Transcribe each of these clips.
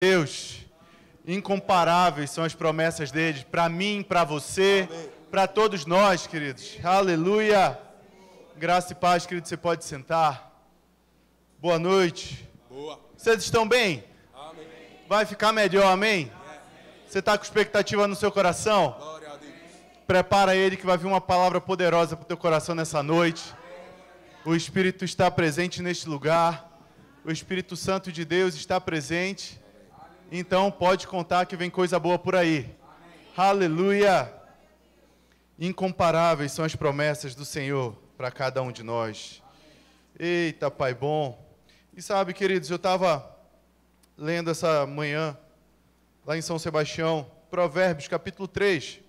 Deus, incomparáveis são as promessas dele, para mim, para você, para todos nós, queridos. Aleluia! Graça e paz, querido, você pode sentar. Boa noite. Boa. Vocês estão bem? Amém. Vai ficar melhor, amém? Você está com expectativa no seu coração? Glória a Deus. Prepara ele que vai vir uma palavra poderosa para o teu coração nessa noite. O Espírito está presente neste lugar. O Espírito Santo de Deus está presente. Então pode contar que vem coisa boa por aí. Amém. Aleluia! Incomparáveis são as promessas do Senhor para cada um de nós. Eita, Pai bom. E sabe, queridos, eu estava lendo essa manhã, lá em São Sebastião, Provérbios, capítulo 3.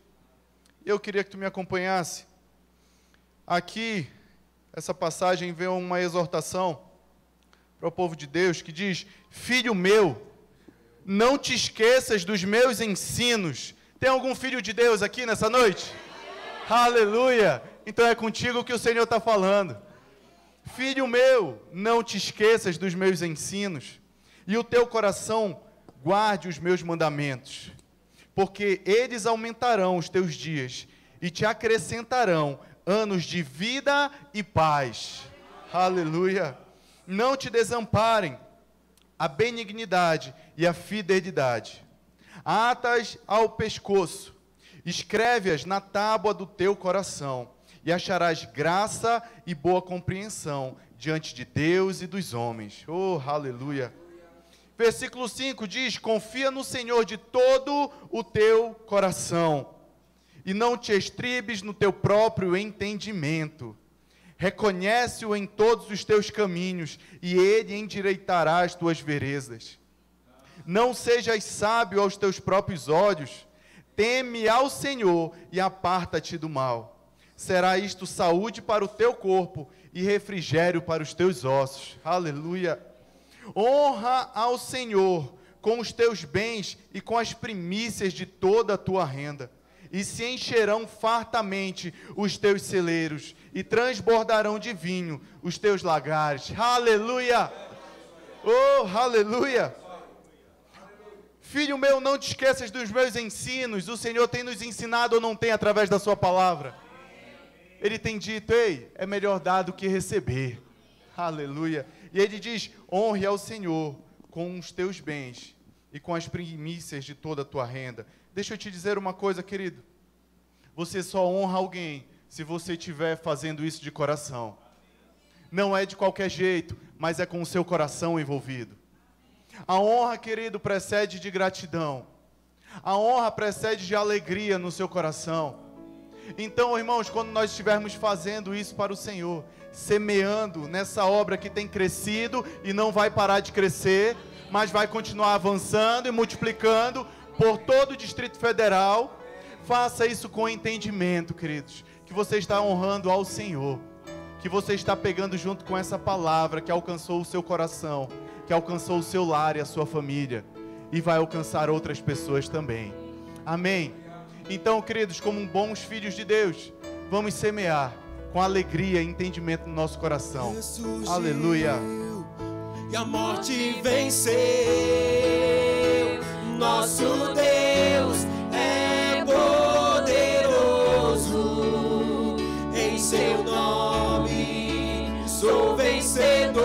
E eu queria que tu me acompanhasse. Aqui, essa passagem vem uma exortação para o povo de Deus, que diz: filho meu, não te esqueças dos meus ensinos. Tem algum filho de Deus aqui nessa noite? Aleluia! Então é contigo que o Senhor está falando. Filho meu, não te esqueças dos meus ensinos, e o teu coração guarde os meus mandamentos, porque eles aumentarão os teus dias, e te acrescentarão anos de vida e paz. Aleluia! Não te desamparem a benignidade e a fidelidade. Ata-as ao pescoço, escreve-as na tábua do teu coração, e acharás graça e boa compreensão diante de Deus e dos homens. Oh, aleluia! Versículo 5 diz: confia no Senhor de todo o teu coração, e não te estribes no teu próprio entendimento. Reconhece-o em todos os teus caminhos, e ele endireitará as tuas veredas. Não sejas sábio aos teus próprios olhos, teme ao Senhor e aparta-te do mal. Será isto saúde para o teu corpo e refrigério para os teus ossos. Aleluia! Honra ao Senhor com os teus bens e com as primícias de toda a tua renda, e se encherão fartamente os teus celeiros, e transbordarão de vinho os teus lagares. Aleluia! Oh, aleluia! Filho meu, não te esqueças dos meus ensinos. O Senhor tem nos ensinado ou não tem através da sua palavra? Ele tem dito: ei, é melhor dar do que receber. Aleluia! E ele diz: honre ao Senhor com os teus bens e com as primícias de toda a tua renda. Deixa eu te dizer uma coisa, querido. Você só honra alguém se você estiver fazendo isso de coração. Não é de qualquer jeito, mas é com o seu coração envolvido. A honra, querido, precede de gratidão. A honra precede de alegria no seu coração. Então, irmãos, quando nós estivermos fazendo isso para o Senhor, semeando nessa obra que tem crescido e não vai parar de crescer, mas vai continuar avançando e multiplicando por todo o Distrito Federal, faça isso com entendimento, queridos, que você está honrando ao Senhor, que você está pegando junto com essa palavra que alcançou o seu coração, que alcançou o seu lar e a sua família, e vai alcançar outras pessoas também. Amém? Então, queridos, como bons filhos de Deus, vamos semear com alegria e entendimento no nosso coração. Ressurgiu, aleluia! E a morte venceu. Nosso Deus é poderoso. Em seu nome sou vencedor.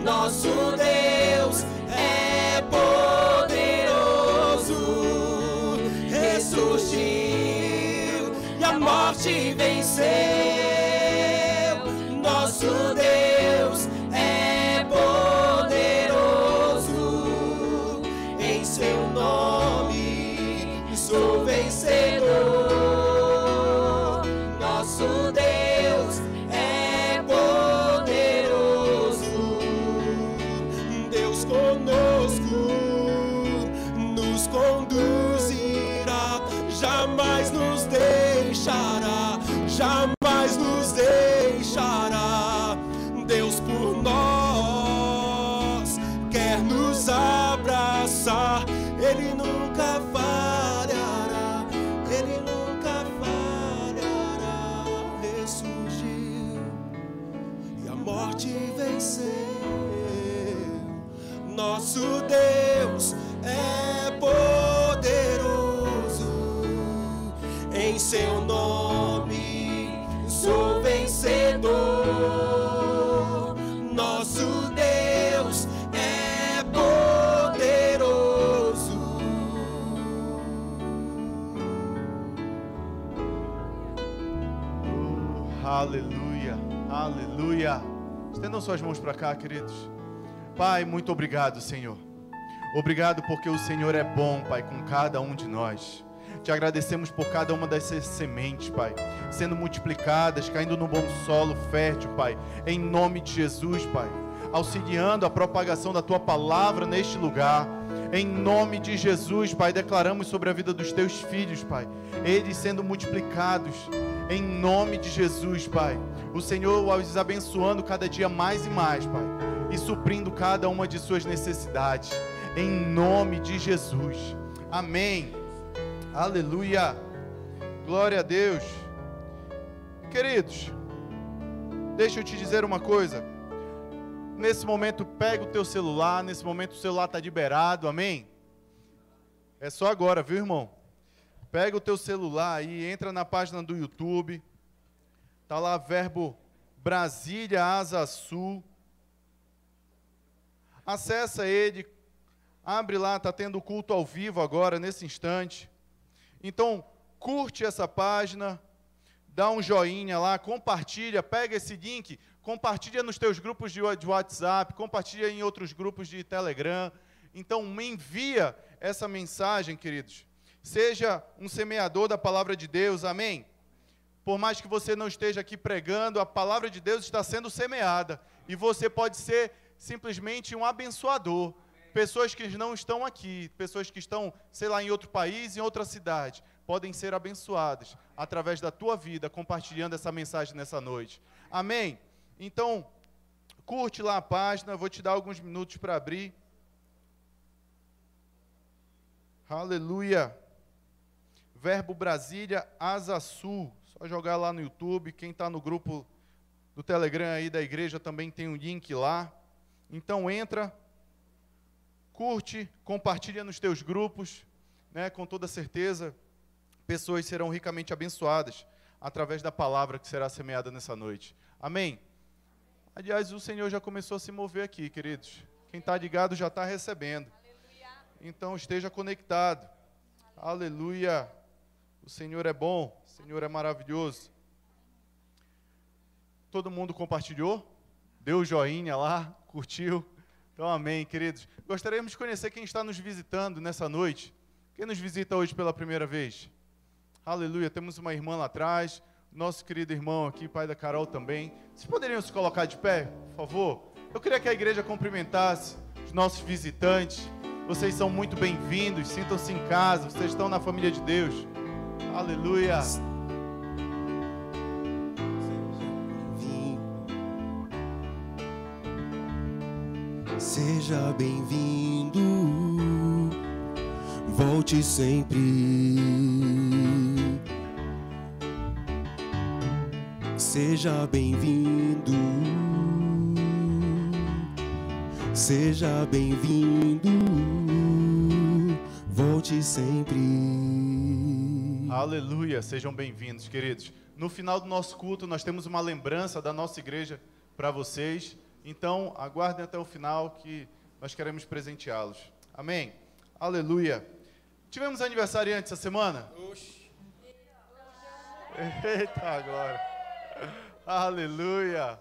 Nosso Deus é poderoso. Ressurgiu e a morte venceu. Nosso Deus é poderoso. Em seu nome sou vencedor. Nosso Deus é poderoso. Deus conosco nos conduzirá, jamais nos deixará, jamais nos deixará. Deus por nós quer nos abraçar, Ele nunca falhará, Ele nunca falhará. Ressurgiu e a morte venceu. Nosso Deus é poderoso, em seu nome sou vencedor. Nosso Deus é poderoso. Aleluia, aleluia. Estendam suas mãos para cá, queridos. Pai, muito obrigado, Senhor. Obrigado porque o Senhor é bom, Pai, com cada um de nós. Te agradecemos por cada uma dessas sementes, Pai, sendo multiplicadas, caindo no bom solo fértil, Pai, em nome de Jesus, Pai, auxiliando a propagação da Tua palavra neste lugar. Em nome de Jesus, Pai, declaramos sobre a vida dos Teus filhos, Pai, eles sendo multiplicados, em nome de Jesus, Pai. O Senhor os abençoando cada dia mais e mais, Pai, e suprindo cada uma de suas necessidades, em nome de Jesus. Amém. Aleluia. Glória a Deus. Queridos, deixa eu te dizer uma coisa. Nesse momento, pega o teu celular. Nesse momento, o celular está liberado. Amém? É só agora, viu, irmão? Pega o teu celular e entra na página do YouTube. Está lá, Verbo Brasília, Asa Sul. Acessa ele. Abre lá, está tendo culto ao vivo agora, nesse instante. Então, curte essa página, dá um joinha lá, compartilha, pega esse link, compartilha nos teus grupos de WhatsApp, compartilha em outros grupos de Telegram. Então, me envia essa mensagem, queridos. Seja um semeador da palavra de Deus, amém? Por mais que você não esteja aqui pregando, a palavra de Deus está sendo semeada. E você pode ser simplesmente um abençoador. Pessoas que não estão aqui, pessoas que estão, sei lá, em outro país, em outra cidade, podem ser abençoadas através da tua vida, compartilhando essa mensagem nessa noite. Amém? Então, curte lá a página, vou te dar alguns minutos para abrir. Aleluia. Verbo Brasília, Asa Sul. Só jogar lá no YouTube. Quem está no grupo do Telegram aí da igreja também tem um link lá. Então entra, curte, compartilha nos teus grupos, né? Com toda certeza, pessoas serão ricamente abençoadas através da palavra que será semeada nessa noite. Amém? Aliás, o Senhor já começou a se mover aqui, queridos. Quem está ligado já está recebendo. Então esteja conectado. Aleluia. O Senhor é bom, o Senhor é maravilhoso. Todo mundo compartilhou? Deu o joinha lá, curtiu? Então, amém, queridos. Gostaríamos de conhecer quem está nos visitando nessa noite. Quem nos visita hoje pela primeira vez? Aleluia, temos uma irmã lá atrás, nosso querido irmão aqui, pai da Carol também. Vocês poderiam se colocar de pé, por favor? Eu queria que a igreja cumprimentasse os nossos visitantes. Vocês são muito bem-vindos, sintam-se em casa, vocês estão na família de Deus. Aleluia. Seja bem-vindo, volte sempre. Seja bem-vindo, seja bem-vindo, volte sempre. Aleluia, sejam bem-vindos, queridos. No final do nosso culto, nós temos uma lembrança da nossa igreja para vocês. Então, aguardem até o final que nós queremos presenteá-los. Amém? Aleluia. Tivemos aniversariante essa semana? Eita, glória. Aleluia.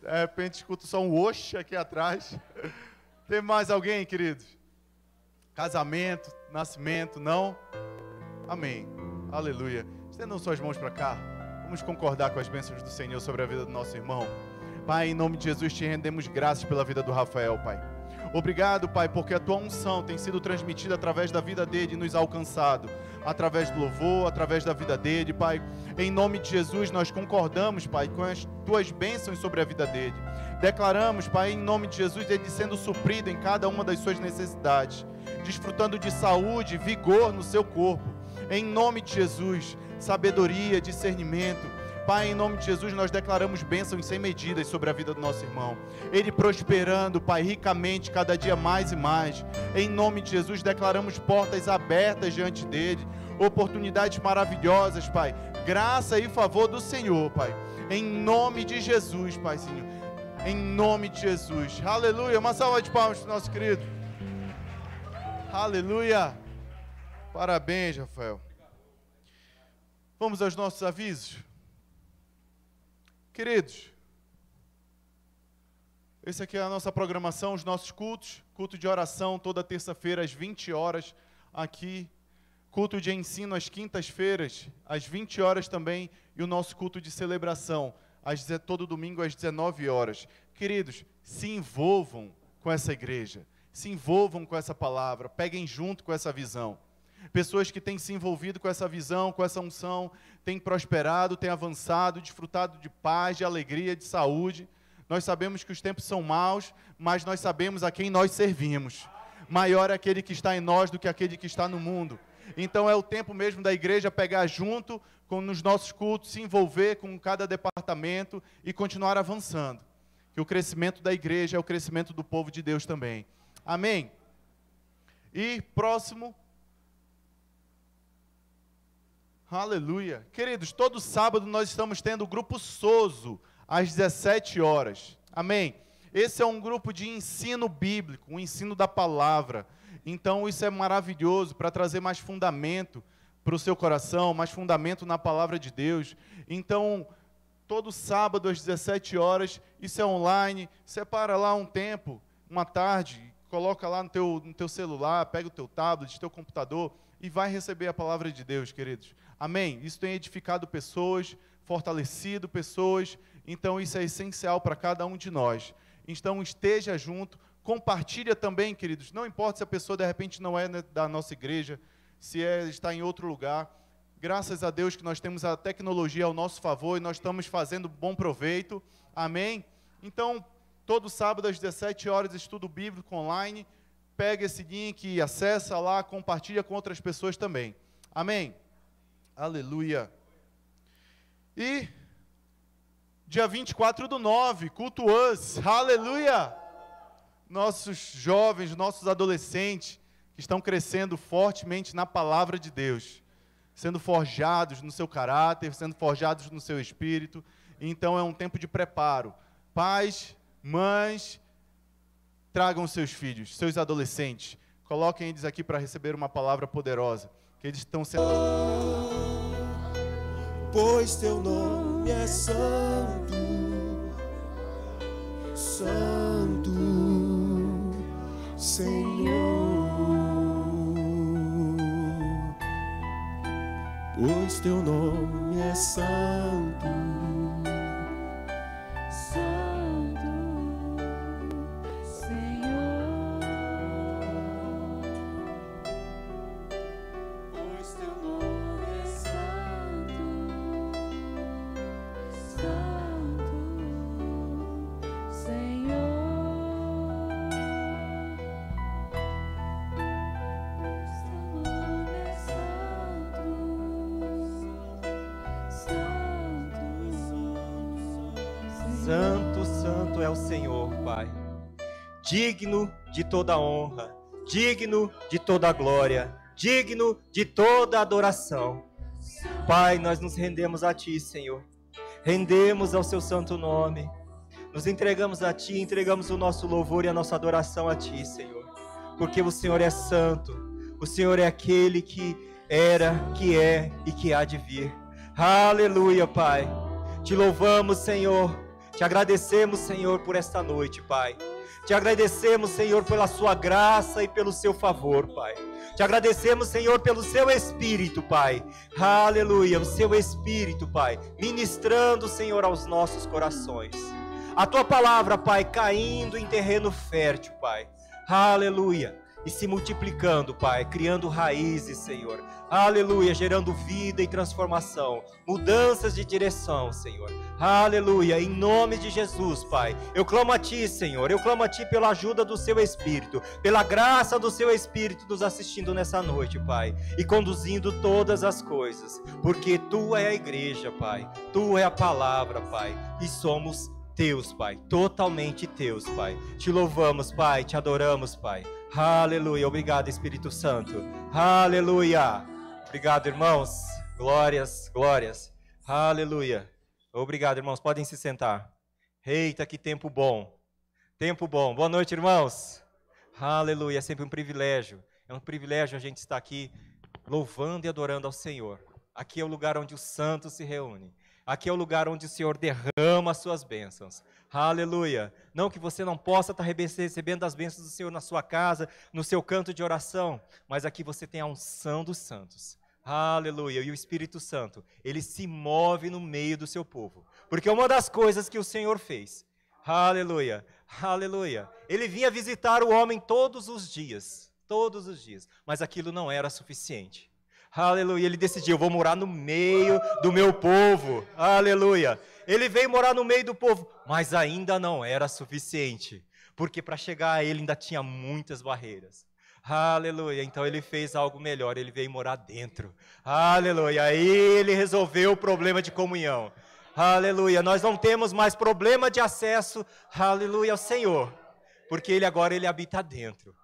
De repente, escuto só um oxe aqui atrás. Tem mais alguém, queridos? Casamento, nascimento, não? Amém. Aleluia. Estendam suas mãos para cá. Vamos concordar com as bênçãos do Senhor sobre a vida do nosso irmão. Pai, em nome de Jesus, te rendemos graças pela vida do Rafael, Pai. Obrigado, Pai, porque a tua unção tem sido transmitida através da vida dele e nos alcançado. Através do louvor, através da vida dele, Pai. Em nome de Jesus, nós concordamos, Pai, com as tuas bênçãos sobre a vida dele. Declaramos, Pai, em nome de Jesus, ele sendo suprido em cada uma das suas necessidades. Desfrutando de saúde, vigor no seu corpo. Em nome de Jesus, sabedoria, discernimento, Pai, em nome de Jesus, nós declaramos bênçãos sem medidas sobre a vida do nosso irmão. Ele prosperando, Pai, ricamente, cada dia mais e mais. Em nome de Jesus, declaramos portas abertas diante dele, oportunidades maravilhosas, Pai. Graça e favor do Senhor, Pai. Em nome de Jesus, Pai, Senhor. Em nome de Jesus. Aleluia. Uma salva de palmas para o nosso querido. Aleluia. Parabéns, Rafael. Vamos aos nossos avisos. Queridos, esse aqui é a nossa programação, os nossos cultos. Culto de oração toda terça-feira às 20 horas aqui. Culto de ensino às quintas-feiras às 20 horas também. E o nosso culto de celebração todo domingo às 19 horas. Queridos, se envolvam com essa igreja. Se envolvam com essa palavra. Peguem junto com essa visão. Pessoas que têm se envolvido com essa visão, com essa unção, têm prosperado, têm avançado, desfrutado de paz, de alegria, de saúde. Nós sabemos que os tempos são maus, mas nós sabemos a quem nós servimos. Maior é aquele que está em nós do que aquele que está no mundo. Então é o tempo mesmo da igreja pegar junto nos nossos cultos, se envolver com cada departamento e continuar avançando. Que o crescimento da igreja é o crescimento do povo de Deus também. Amém? E próximo... Aleluia. Queridos, todo sábado nós estamos tendo o grupo Sozo, às 17 horas. Amém? Esse é um grupo de ensino bíblico, um ensino da palavra. Então isso é maravilhoso para trazer mais fundamento para o seu coração, mais fundamento na palavra de Deus. Então, todo sábado às 17 horas, isso é online. Separa lá um tempo, uma tarde, coloca lá no teu celular, pega o teu tablet, teu computador e vai receber a palavra de Deus, queridos. Amém? Isso tem edificado pessoas, fortalecido pessoas, então isso é essencial para cada um de nós. Então esteja junto, compartilha também, queridos, não importa se a pessoa de repente não é da nossa igreja, se está em outro lugar, graças a Deus que nós temos a tecnologia ao nosso favor e nós estamos fazendo bom proveito, amém? Então, todo sábado às 17 horas, estudo bíblico online, pega esse link e acessa lá, compartilha com outras pessoas também, amém? Aleluia. E dia 24/9, culto Us, aleluia. Nossos jovens, nossos adolescentes que estão crescendo fortemente na palavra de Deus, sendo forjados no seu caráter, sendo forjados no seu espírito. Então é um tempo de preparo. Pais, mães, tragam seus filhos, seus adolescentes, coloquem eles aqui para receber uma palavra poderosa, que eles estão sendo... Pois teu nome é santo, santo, Senhor. Pois teu nome é santo, santo, Senhor. Pois teu nome é santo, santo, Senhor. Santo, santo é o Senhor, Pai, digno de toda honra, digno de toda glória, digno de toda adoração. Pai, nós nos rendemos a Ti, Senhor, rendemos ao Seu santo nome, nos entregamos a Ti, entregamos o nosso louvor e a nossa adoração a Ti, Senhor, porque o Senhor é santo, o Senhor é aquele que era, que é e que há de vir. Aleluia, Pai, Te louvamos, Senhor. Te agradecemos, Senhor, por esta noite, Pai. Te agradecemos, Senhor, pela sua graça e pelo seu favor, Pai. Te agradecemos, Senhor, pelo seu Espírito, Pai. Aleluia, o seu Espírito, Pai, ministrando, Senhor, aos nossos corações. A tua palavra, Pai, caindo em terreno fértil, Pai. Aleluia. e se multiplicando, Pai, criando raízes, Senhor. Aleluia, gerando vida e transformação, mudanças de direção, Senhor. Aleluia, em nome de Jesus, Pai. Eu clamo a Ti, Senhor, eu clamo a Ti pela ajuda do Seu Espírito, pela graça do Seu Espírito nos assistindo nessa noite, Pai, e conduzindo todas as coisas, porque Tu é a igreja, Pai, Tu é a palavra, Pai, e somos Teus, Pai, totalmente Teus, Pai. Te louvamos, Pai, Te adoramos, Pai. Aleluia, obrigado, Espírito Santo. Aleluia. Obrigado, irmãos. Glórias, glórias. Aleluia. Obrigado, irmãos. Podem se sentar. Eita, que tempo bom. Tempo bom. Boa noite, irmãos. Aleluia. É sempre um privilégio. É um privilégio a gente estar aqui louvando e adorando ao Senhor. Aqui é o lugar onde os santos se reúnem. Aqui é o lugar onde o Senhor derrama as suas bênçãos. Aleluia. Não que você não possa estar recebendo as bênçãos do Senhor na sua casa, no seu canto de oração, mas aqui você tem a unção dos santos. Aleluia. E o Espírito Santo, ele se move no meio do seu povo. Porque uma das coisas que o Senhor fez, aleluia, aleluia, ele vinha visitar o homem todos os dias, mas aquilo não era suficiente. Aleluia, ele decidiu, eu vou morar no meio do meu povo, aleluia. Ele veio morar no meio do povo, mas ainda não era suficiente, porque para chegar a ele ainda tinha muitas barreiras. Aleluia, então ele fez algo melhor, ele veio morar dentro. Aleluia, aí ele resolveu o problema de comunhão. Aleluia, nós não temos mais problema de acesso, aleluia, ao Senhor, porque ele agora habita dentro.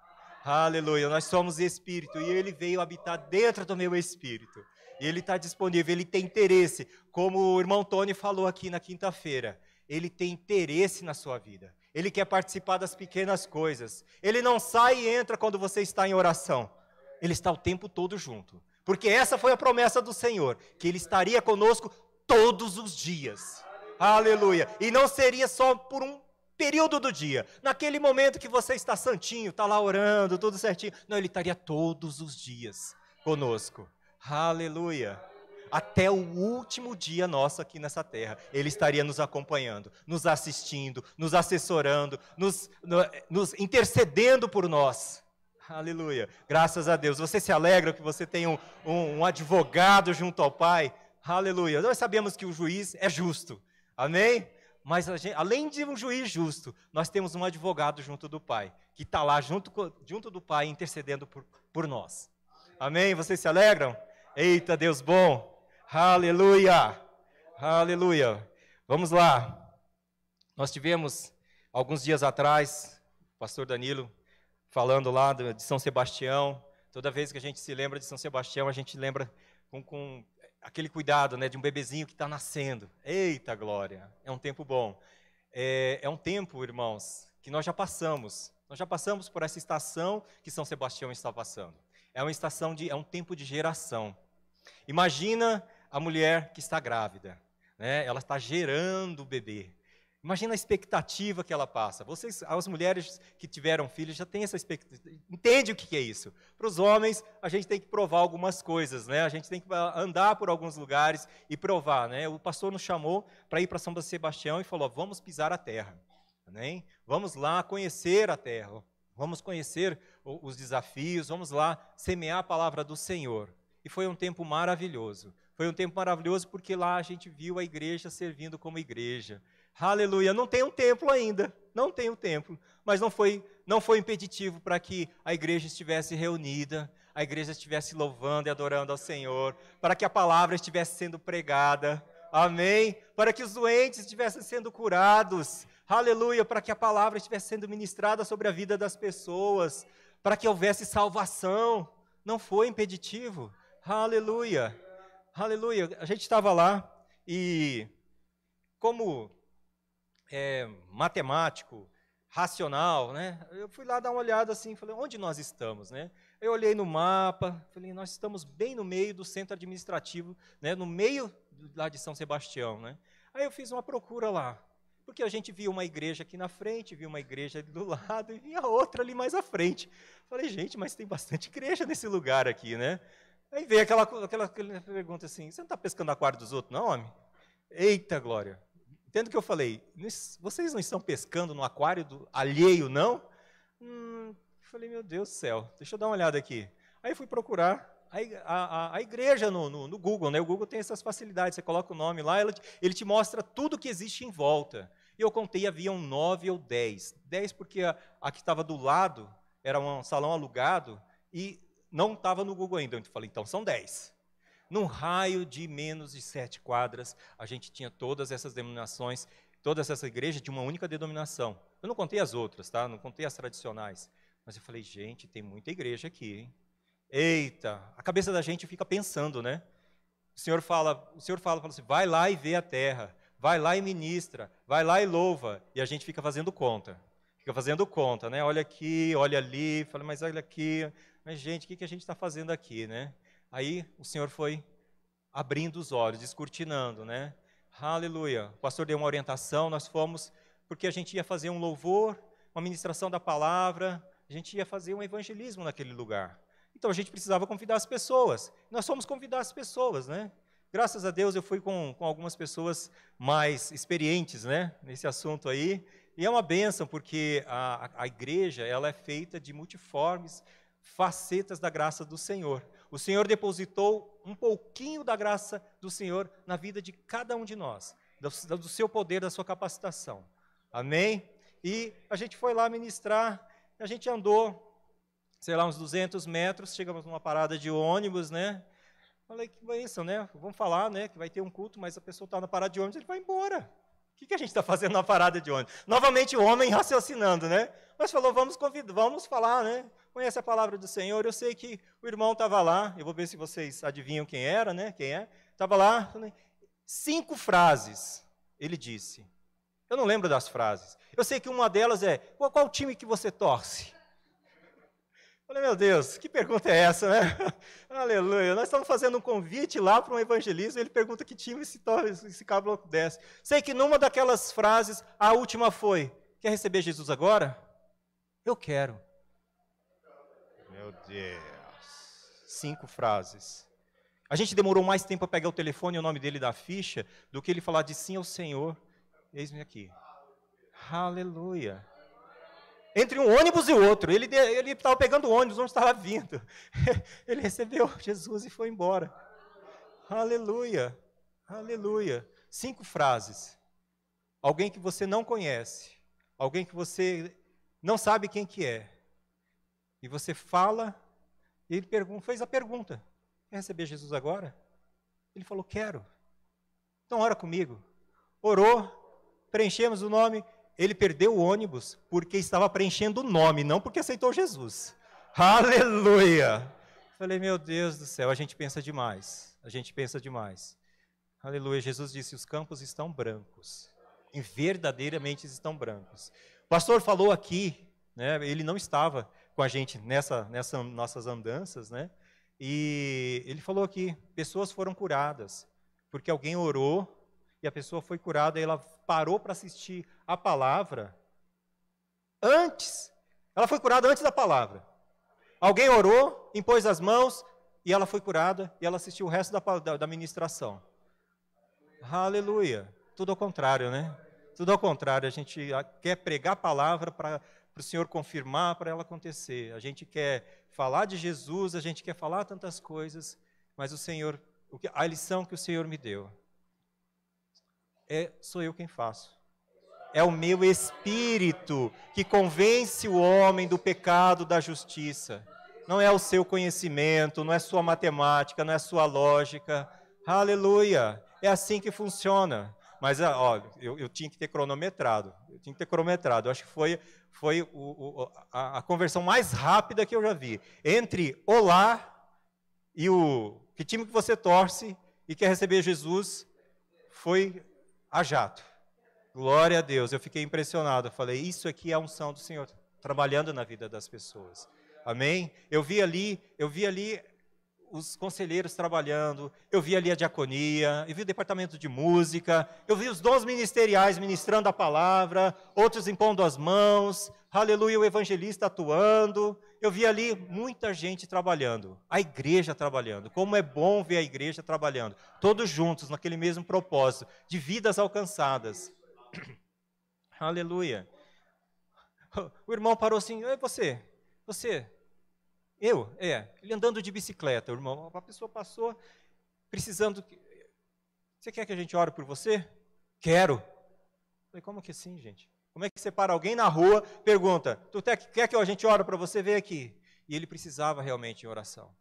Aleluia, nós somos espírito e ele veio habitar dentro do meu espírito. E ele está disponível, ele tem interesse, como o irmão Tony falou aqui na quinta-feira. Ele tem interesse na sua vida. Ele quer participar das pequenas coisas. Ele não sai e entra quando você está em oração. Ele está o tempo todo junto. Porque essa foi a promessa do Senhor, que ele estaria conosco todos os dias. Aleluia. E não seria só por um período do dia, naquele momento que você está santinho, está lá orando, tudo certinho. Não, ele estaria todos os dias conosco. Aleluia. Até o último dia nosso aqui nessa terra, ele estaria nos acompanhando, nos assistindo, nos assessorando, nos intercedendo por nós. Aleluia. Graças a Deus. Você se alegra que você tem um advogado junto ao Pai? Aleluia. Nós sabemos que o juiz é justo. Amém? Mas além de um juiz justo, nós temos um advogado junto do Pai, que está lá junto do Pai, intercedendo por nós. Amém? Vocês se alegram? Eita, Deus bom! Aleluia! Aleluia! Vamos lá. Nós tivemos, alguns dias atrás, o pastor Danilo falando lá de São Sebastião. Toda vez que a gente se lembra de São Sebastião, a gente lembra com aquele cuidado, né, de um bebezinho que está nascendo. Eita glória, é um tempo bom. É um tempo, irmãos, que nós já passamos. Nós já passamos por essa estação que São Sebastião está passando. É um tempo de geração. Imagina a mulher que está grávida, né? Ela está gerando o bebê. Imagina a expectativa que ela passa. As mulheres que tiveram filhos já têm essa expectativa. Entende o que é isso? Para os homens, a gente tem que provar algumas coisas, né? A gente tem que andar por alguns lugares e provar, né? O pastor nos chamou para ir para São Sebastião e falou, vamos pisar a terra, né? Vamos lá conhecer a terra, vamos conhecer os desafios, vamos lá semear a palavra do Senhor. E foi um tempo maravilhoso. Foi um tempo maravilhoso porque lá a gente viu a igreja servindo como igreja. Aleluia, não tem um templo ainda, não tem um templo, mas não foi impeditivo para que a igreja estivesse reunida, a igreja estivesse louvando e adorando ao Senhor, para que a palavra estivesse sendo pregada, amém? Para que os doentes estivessem sendo curados, aleluia, para que a palavra estivesse sendo ministrada sobre a vida das pessoas, para que houvesse salvação, não foi impeditivo, aleluia, aleluia. A gente estava lá e como matemático, racional, né? Eu fui lá dar uma olhada assim, falei, onde nós estamos, né? Eu olhei no mapa, falei, nós estamos bem no meio do centro administrativo, né? No meio lá de São Sebastião, né? Aí eu fiz uma procura lá, porque a gente via uma igreja aqui na frente, via uma igreja ali do lado e via outra ali mais à frente. Falei, gente, mas tem bastante igreja nesse lugar aqui, né? Aí veio aquela pergunta assim, você não está pescando aquário dos outros, não, homem? Eita, glória! Entendo o que eu falei, vocês não estão pescando no aquário alheio, não? falei, meu Deus do céu, deixa eu dar uma olhada aqui. Aí fui procurar a igreja no Google, né? O Google tem essas facilidades, você coloca o nome lá, ele te mostra tudo que existe em volta. E eu contei, haviam 9 ou 10. 10 porque a que estava do lado era um salão alugado e não estava no Google ainda. Eu falei, então são 10. Num raio de menos de 7 quadras, a gente tinha todas essas denominações, todas essas igrejas de uma única denominação. Eu não contei as outras, tá? Não contei as tradicionais. Mas eu falei, gente, tem muita igreja aqui, hein? Eita, a cabeça da gente fica pensando, né? O Senhor fala assim, vai lá e vê a terra, vai lá e ministra, vai lá e louva. E a gente fica fazendo conta, né? Olha aqui, olha ali, fala, mas olha aqui, mas gente, o que a gente está fazendo aqui, né? Aí o Senhor foi abrindo os olhos, descortinando, né? Aleluia. O pastor deu uma orientação, nós fomos, porque a gente ia fazer um louvor, uma ministração da palavra, a gente ia fazer um evangelismo naquele lugar. Então a gente precisava convidar as pessoas. Nós fomos convidar as pessoas, né? Graças a Deus eu fui com algumas pessoas mais experientes, né? Nesse assunto aí. E é uma bênção, porque a igreja ela é feita de multiformes facetas da graça do Senhor. O Senhor depositou um pouquinho da graça do Senhor na vida de cada um de nós, do seu poder, da sua capacitação. Amém? E a gente foi lá ministrar, a gente andou, sei lá, uns 200 metros, chegamos numa parada de ônibus, né? Falei, que bênção, né? Vamos falar, né? Que vai ter um culto, mas a pessoa está na parada de ônibus, ele vai embora. O que a gente está fazendo na parada de ônibus? Novamente o homem raciocinando, né? Mas falou, vamos falar, né? Conhece a palavra do Senhor, eu sei que o irmão estava lá, eu vou ver se vocês adivinham quem era, né? Quem é? Estava lá, 5 frases, ele disse. Eu não lembro das frases. Eu sei que uma delas é, qual time que você torce? Falei, meu Deus, que pergunta é essa, né? Aleluia, nós estamos fazendo um convite lá para um evangelismo, ele pergunta que time esse caboclo desce. Sei que numa daquelas frases, a última foi, quer receber Jesus agora? Eu quero. Meu Deus, 5 frases. A gente demorou mais tempo para pegar o telefone e o nome dele da ficha, do que ele falar de sim ao Senhor. Eis-me aqui. Aleluia. Entre um ônibus e outro, ele estava pegando o ônibus, onde estava vindo. Ele recebeu Jesus e foi embora. Aleluia, aleluia. 5 frases. Alguém que você não conhece, alguém que você não sabe quem que é. E você fala, e ele fez a pergunta, quer receber Jesus agora? Ele falou, quero. Então ora comigo. Orou, preenchemos o nome. Ele perdeu o ônibus porque estava preenchendo o nome, não porque aceitou Jesus. Aleluia! Falei, meu Deus do céu, a gente pensa demais. Aleluia, Jesus disse, os campos estão brancos. E verdadeiramente estão brancos. O pastor falou aqui, né, ele não estava com a gente nessas nossas andanças, né? E ele falou aqui, pessoas foram curadas, porque alguém orou, e a pessoa foi curada, e ela parou para assistir a palavra antes. Ela foi curada antes da palavra. Alguém orou, impôs as mãos, e ela foi curada, e ela assistiu o resto da ministração. Aleluia. Tudo ao contrário, né? Tudo ao contrário. A gente quer pregar a palavra para o Senhor confirmar, para ela acontecer. A gente quer falar de Jesus, a gente quer falar tantas coisas, mas o Senhor, a lição que o Senhor me deu, sou eu quem faço. É o meu espírito que convence o homem do pecado, da justiça. Não é o seu conhecimento, não é sua matemática, não é sua lógica. Aleluia! É assim que funciona. Mas, olha, eu tinha que ter cronometrado. Eu acho que foi a conversão mais rápida que eu já vi. Entre olá e que time que você torce e quer receber Jesus, foi a jato. Glória a Deus, eu fiquei impressionado. Eu falei, isso aqui é a unção do Senhor trabalhando na vida das pessoas. Amém? Eu vi ali os conselheiros trabalhando, eu vi ali a diaconia, eu vi o departamento de música, eu vi os dons ministeriais ministrando a palavra, outros impondo as mãos, aleluia, o evangelista atuando. Eu vi ali muita gente trabalhando, a igreja trabalhando. Como é bom ver a igreja trabalhando, todos juntos naquele mesmo propósito, de vidas alcançadas. Aleluia. O irmão parou assim, e você? ele andando de bicicleta, o irmão, a pessoa passou precisando, você quer que a gente ore por você? Quero. Eu falei, como que assim, gente? Como é que você para alguém na rua, pergunta, quer que a gente ore para você? Vem aqui. E ele precisava realmente de oração.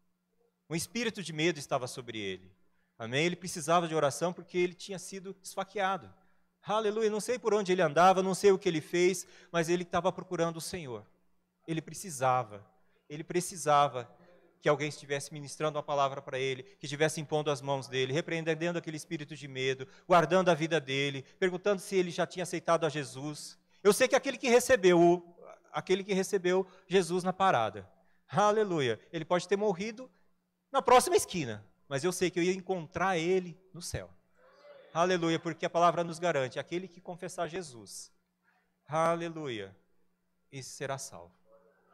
Um espírito de medo estava sobre ele. Amém? Ele precisava de oração porque ele tinha sido esfaqueado. Aleluia, não sei por onde ele andava, não sei o que ele fez, mas ele estava procurando o Senhor. Ele precisava que alguém estivesse ministrando uma palavra para ele, que estivesse impondo as mãos dele, repreendendo aquele espírito de medo, guardando a vida dele, perguntando se ele já tinha aceitado a Jesus. Eu sei que aquele que recebeu Jesus na parada, aleluia, ele pode ter morrido na próxima esquina, mas eu sei que eu ia encontrar ele no céu. Aleluia, porque a palavra nos garante, aquele que confessar Jesus, aleluia, esse será salvo.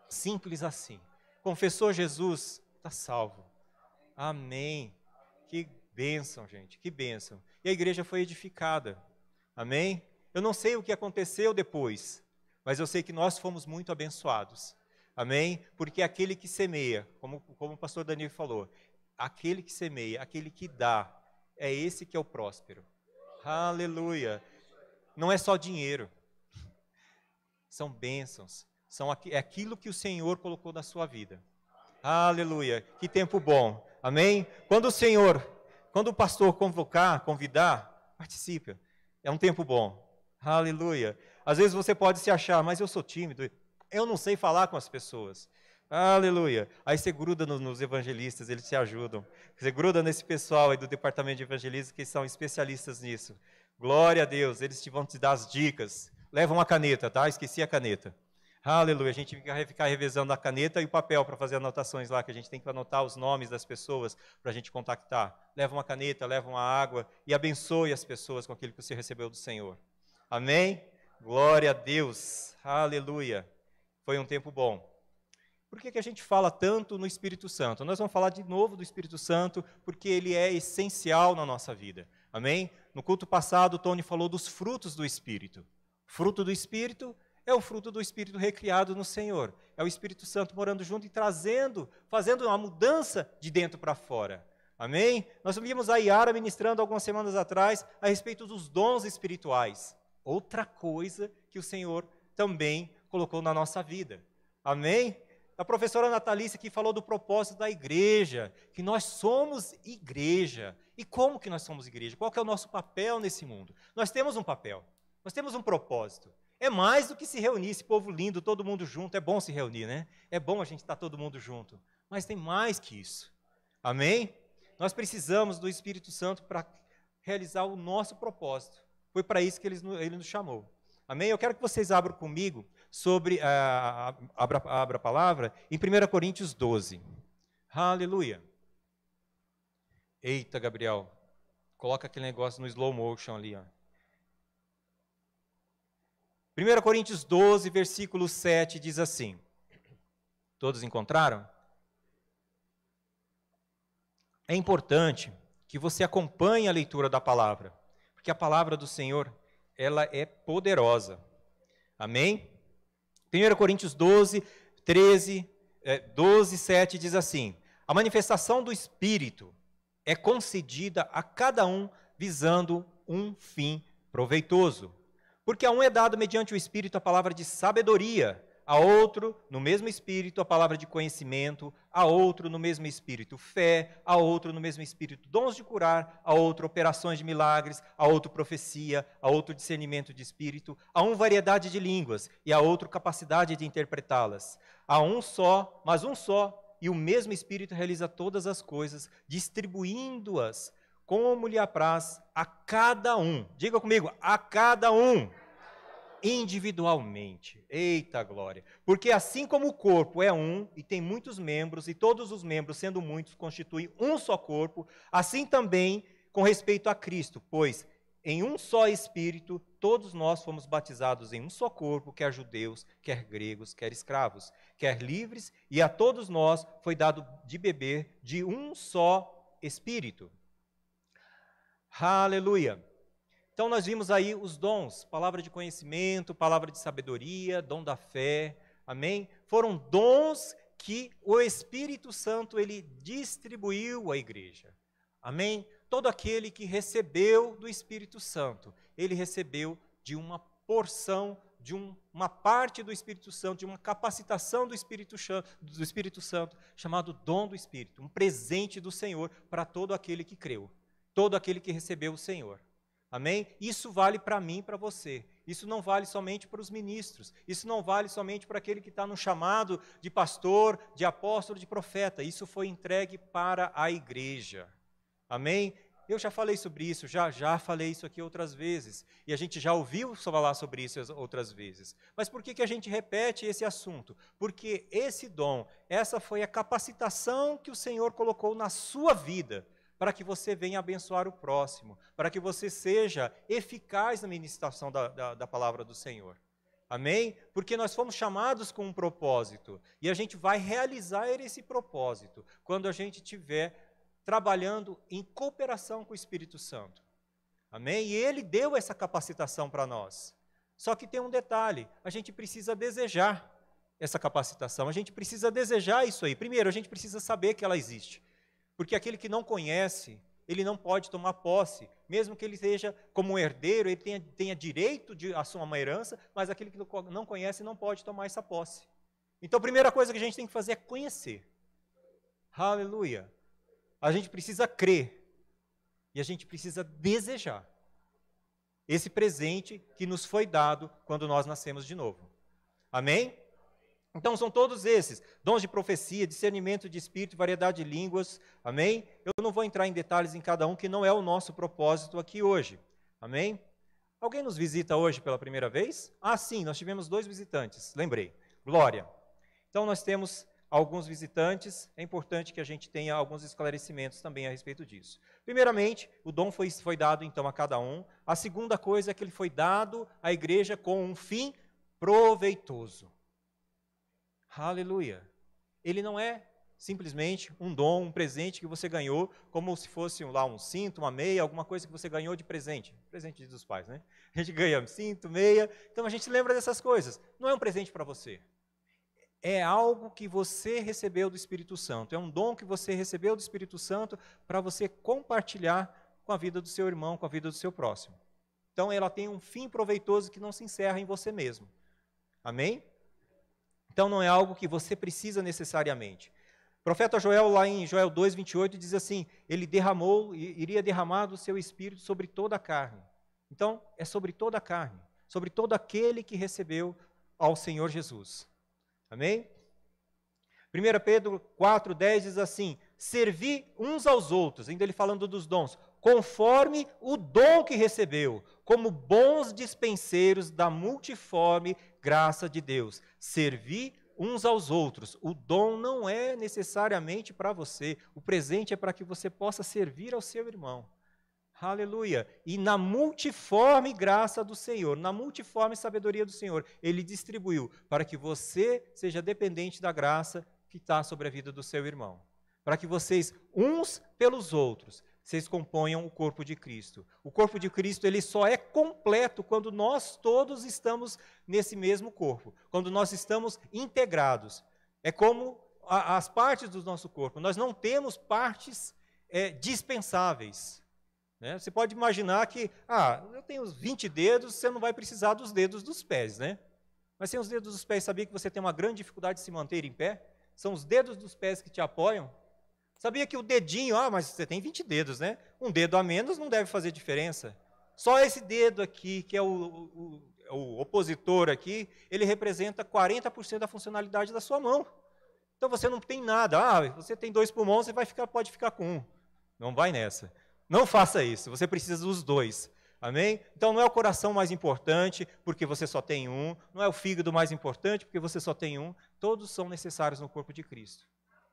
Simples assim. Confessou Jesus, está salvo. Amém. Que bênção, gente, que bênção. E a igreja foi edificada. Amém? Eu não sei o que aconteceu depois, mas eu sei que nós fomos muito abençoados. Amém? Porque aquele que semeia, como o pastor Danilo falou, aquele que semeia, aquele que dá, é esse que é o próspero. Aleluia. Não é só dinheiro. São bênçãos. É aquilo que o Senhor colocou na sua vida. Aleluia. Que tempo bom. Amém? Quando o pastor convidar, participe. É um tempo bom. Aleluia. Às vezes você pode se achar, mas eu sou tímido. Eu não sei falar com as pessoas. Aleluia. Aí você gruda nos evangelistas, eles te ajudam. Você gruda nesse pessoal aí do departamento de evangelismo que são especialistas nisso. Glória a Deus, eles vão te dar as dicas. Leva uma caneta, tá? Esqueci a caneta. Aleluia, a gente vai ficar revezando a caneta e o papel para fazer anotações lá, que a gente tem que anotar os nomes das pessoas para a gente contactar. Leva uma caneta, leva uma água e abençoe as pessoas com aquilo que você recebeu do Senhor. Amém? Glória a Deus. Aleluia. Foi um tempo bom. Por que a gente fala tanto no Espírito Santo? Nós vamos falar de novo do Espírito Santo, porque ele é essencial na nossa vida. Amém? No culto passado, o Tony falou dos frutos do Espírito. Fruto do Espírito é o fruto do Espírito recriado no Senhor. É o Espírito Santo morando junto e fazendo uma mudança de dentro para fora. Amém? Nós vimos a Yara ministrando algumas semanas atrás a respeito dos dons espirituais. Outra coisa que o Senhor também colocou na nossa vida. Amém? A professora Natalícia que falou do propósito da igreja, que nós somos igreja. E como que nós somos igreja? Qual que é o nosso papel nesse mundo? Nós temos um papel, nós temos um propósito. É mais do que se reunir, esse povo lindo, todo mundo junto. É bom se reunir, né? É bom a gente estar todo mundo junto. Mas tem mais que isso. Amém? Nós precisamos do Espírito Santo para realizar o nosso propósito. Foi para isso que ele nos chamou. Amém? Eu quero que vocês abram comigo sobre, abra a palavra, em 1 Coríntios 12. Aleluia. Eita, Gabriel. Coloca aquele negócio no slow motion ali, ó. 1 Coríntios 12, versículo 7, diz assim. Todos encontraram? É importante que você acompanhe a leitura da palavra, porque a palavra do Senhor, ela é poderosa. Amém? 1 Coríntios 12, 7 diz assim: a manifestação do Espírito é concedida a cada um visando um fim proveitoso. Porque a um é dado mediante o Espírito a palavra de sabedoria, a outro, no mesmo Espírito, a palavra de conhecimento, a outro, no mesmo Espírito, fé, a outro, no mesmo Espírito, dons de curar, a outro, operações de milagres, a outro, profecia, a outro, discernimento de Espírito, a um, variedade de línguas, e a outro, capacidade de interpretá-las. A um só, mas um só, e o mesmo Espírito realiza todas as coisas, distribuindo-as como lhe apraz a cada um. Diga comigo, a cada um. Individualmente. Eita glória. Porque assim como o corpo é um e tem muitos membros, e todos os membros, sendo muitos, constituem um só corpo, assim também com respeito a Cristo, pois em um só Espírito todos nós fomos batizados em um só corpo, quer judeus, quer gregos, quer escravos, quer livres, e a todos nós foi dado de beber de um só Espírito. Aleluia. Então nós vimos aí os dons, palavra de conhecimento, palavra de sabedoria, dom da fé, Amém? Foram dons que o Espírito Santo ele distribuiu à igreja. Amém? Todo aquele que recebeu do Espírito Santo, ele recebeu de uma porção, de uma parte do Espírito Santo, de uma capacitação do Espírito Santo, chamado dom do Espírito, um presente do Senhor para todo aquele que creu, todo aquele que recebeu o Senhor. Amém? Isso vale para mim e para você. Isso não vale somente para os ministros. Isso não vale somente para aquele que está no chamado de pastor, de apóstolo, de profeta. Isso foi entregue para a igreja. Amém? Eu já falei sobre isso, já falei isso aqui outras vezes. E a gente já ouviu falar sobre isso outras vezes. Mas por que a gente repete esse assunto? Porque esse dom, essa foi a capacitação que o Senhor colocou na sua vida, para que você venha abençoar o próximo, para que você seja eficaz na ministração da palavra do Senhor. Amém? Porque nós fomos chamados com um propósito, e a gente vai realizar esse propósito quando a gente estiver trabalhando em cooperação com o Espírito Santo. Amém? E Ele deu essa capacitação para nós. Só que tem um detalhe, a gente precisa desejar essa capacitação, a gente precisa desejar isso aí. Primeiro, a gente precisa saber que ela existe. Porque aquele que não conhece, ele não pode tomar posse, mesmo que ele seja como um herdeiro, ele tenha direito de assumir uma herança, mas aquele que não conhece não pode tomar essa posse. Então a primeira coisa que a gente tem que fazer é conhecer. Aleluia. A gente precisa crer e a gente precisa desejar esse presente que nos foi dado quando nós nascemos de novo. Amém? Então são todos esses, dons de profecia, discernimento de espírito, variedade de línguas, amém? Eu não vou entrar em detalhes em cada um, que não é o nosso propósito aqui hoje, amém? Alguém nos visita hoje pela primeira vez? Ah, sim, nós tivemos 2 visitantes, lembrei, glória. Então nós temos alguns visitantes, é importante que a gente tenha alguns esclarecimentos também a respeito disso. Primeiramente, o dom foi dado então a cada um. A segunda coisa é que ele foi dado à igreja com um fim proveitoso. Aleluia. Ele não é simplesmente um dom, um presente que você ganhou, como se fosse lá um cinto, uma meia, alguma coisa que você ganhou de presente. Presente dos pais, né? A gente ganha cinto, meia, então a gente lembra dessas coisas. Não é um presente para você. É algo que você recebeu do Espírito Santo. É um dom que você recebeu do Espírito Santo para você compartilhar com a vida do seu irmão, com a vida do seu próximo. Então ela tem um fim proveitoso que não se encerra em você mesmo. Amém? Então não é algo que você precisa necessariamente. O profeta Joel, lá em Joel 2:28, diz assim, ele iria derramar do seu espírito sobre toda a carne. Então, é sobre toda a carne, sobre todo aquele que recebeu ao Senhor Jesus. Amém? 1 Pedro 4:10 diz assim, servi uns aos outros, ainda ele falando dos dons, conforme o dom que recebeu, como bons dispenseiros da multiforme graça de Deus. Servir uns aos outros. O dom não é necessariamente para você. O presente é para que você possa servir ao seu irmão. Aleluia. E na multiforme graça do Senhor, na multiforme sabedoria do Senhor, Ele distribuiu para que você seja dependente da graça que está sobre a vida do seu irmão. Para que vocês, uns pelos outros, vocês componham o corpo de Cristo. O corpo de Cristo ele só é completo quando nós todos estamos nesse mesmo corpo, quando nós estamos integrados. É como as partes do nosso corpo. Nós não temos partes dispensáveis. Né? Você pode imaginar que, eu tenho 20 dedos, você não vai precisar dos dedos dos pés, né? Mas sem os dedos dos pés, sabia que você tem uma grande dificuldade de se manter em pé? São os dedos dos pés que te apoiam? Sabia que o dedinho, mas você tem 20 dedos, né? Um dedo a menos não deve fazer diferença. Só esse dedo aqui, que é o opositor aqui, ele representa 40% da funcionalidade da sua mão. Então você não tem nada. Você tem 2 pulmões, você pode ficar com 1. Não vai nessa. Não faça isso, você precisa dos 2. Amém? Então não é o coração mais importante, porque você só tem um. Não é o fígado mais importante, porque você só tem um. Todos são necessários no corpo de Cristo.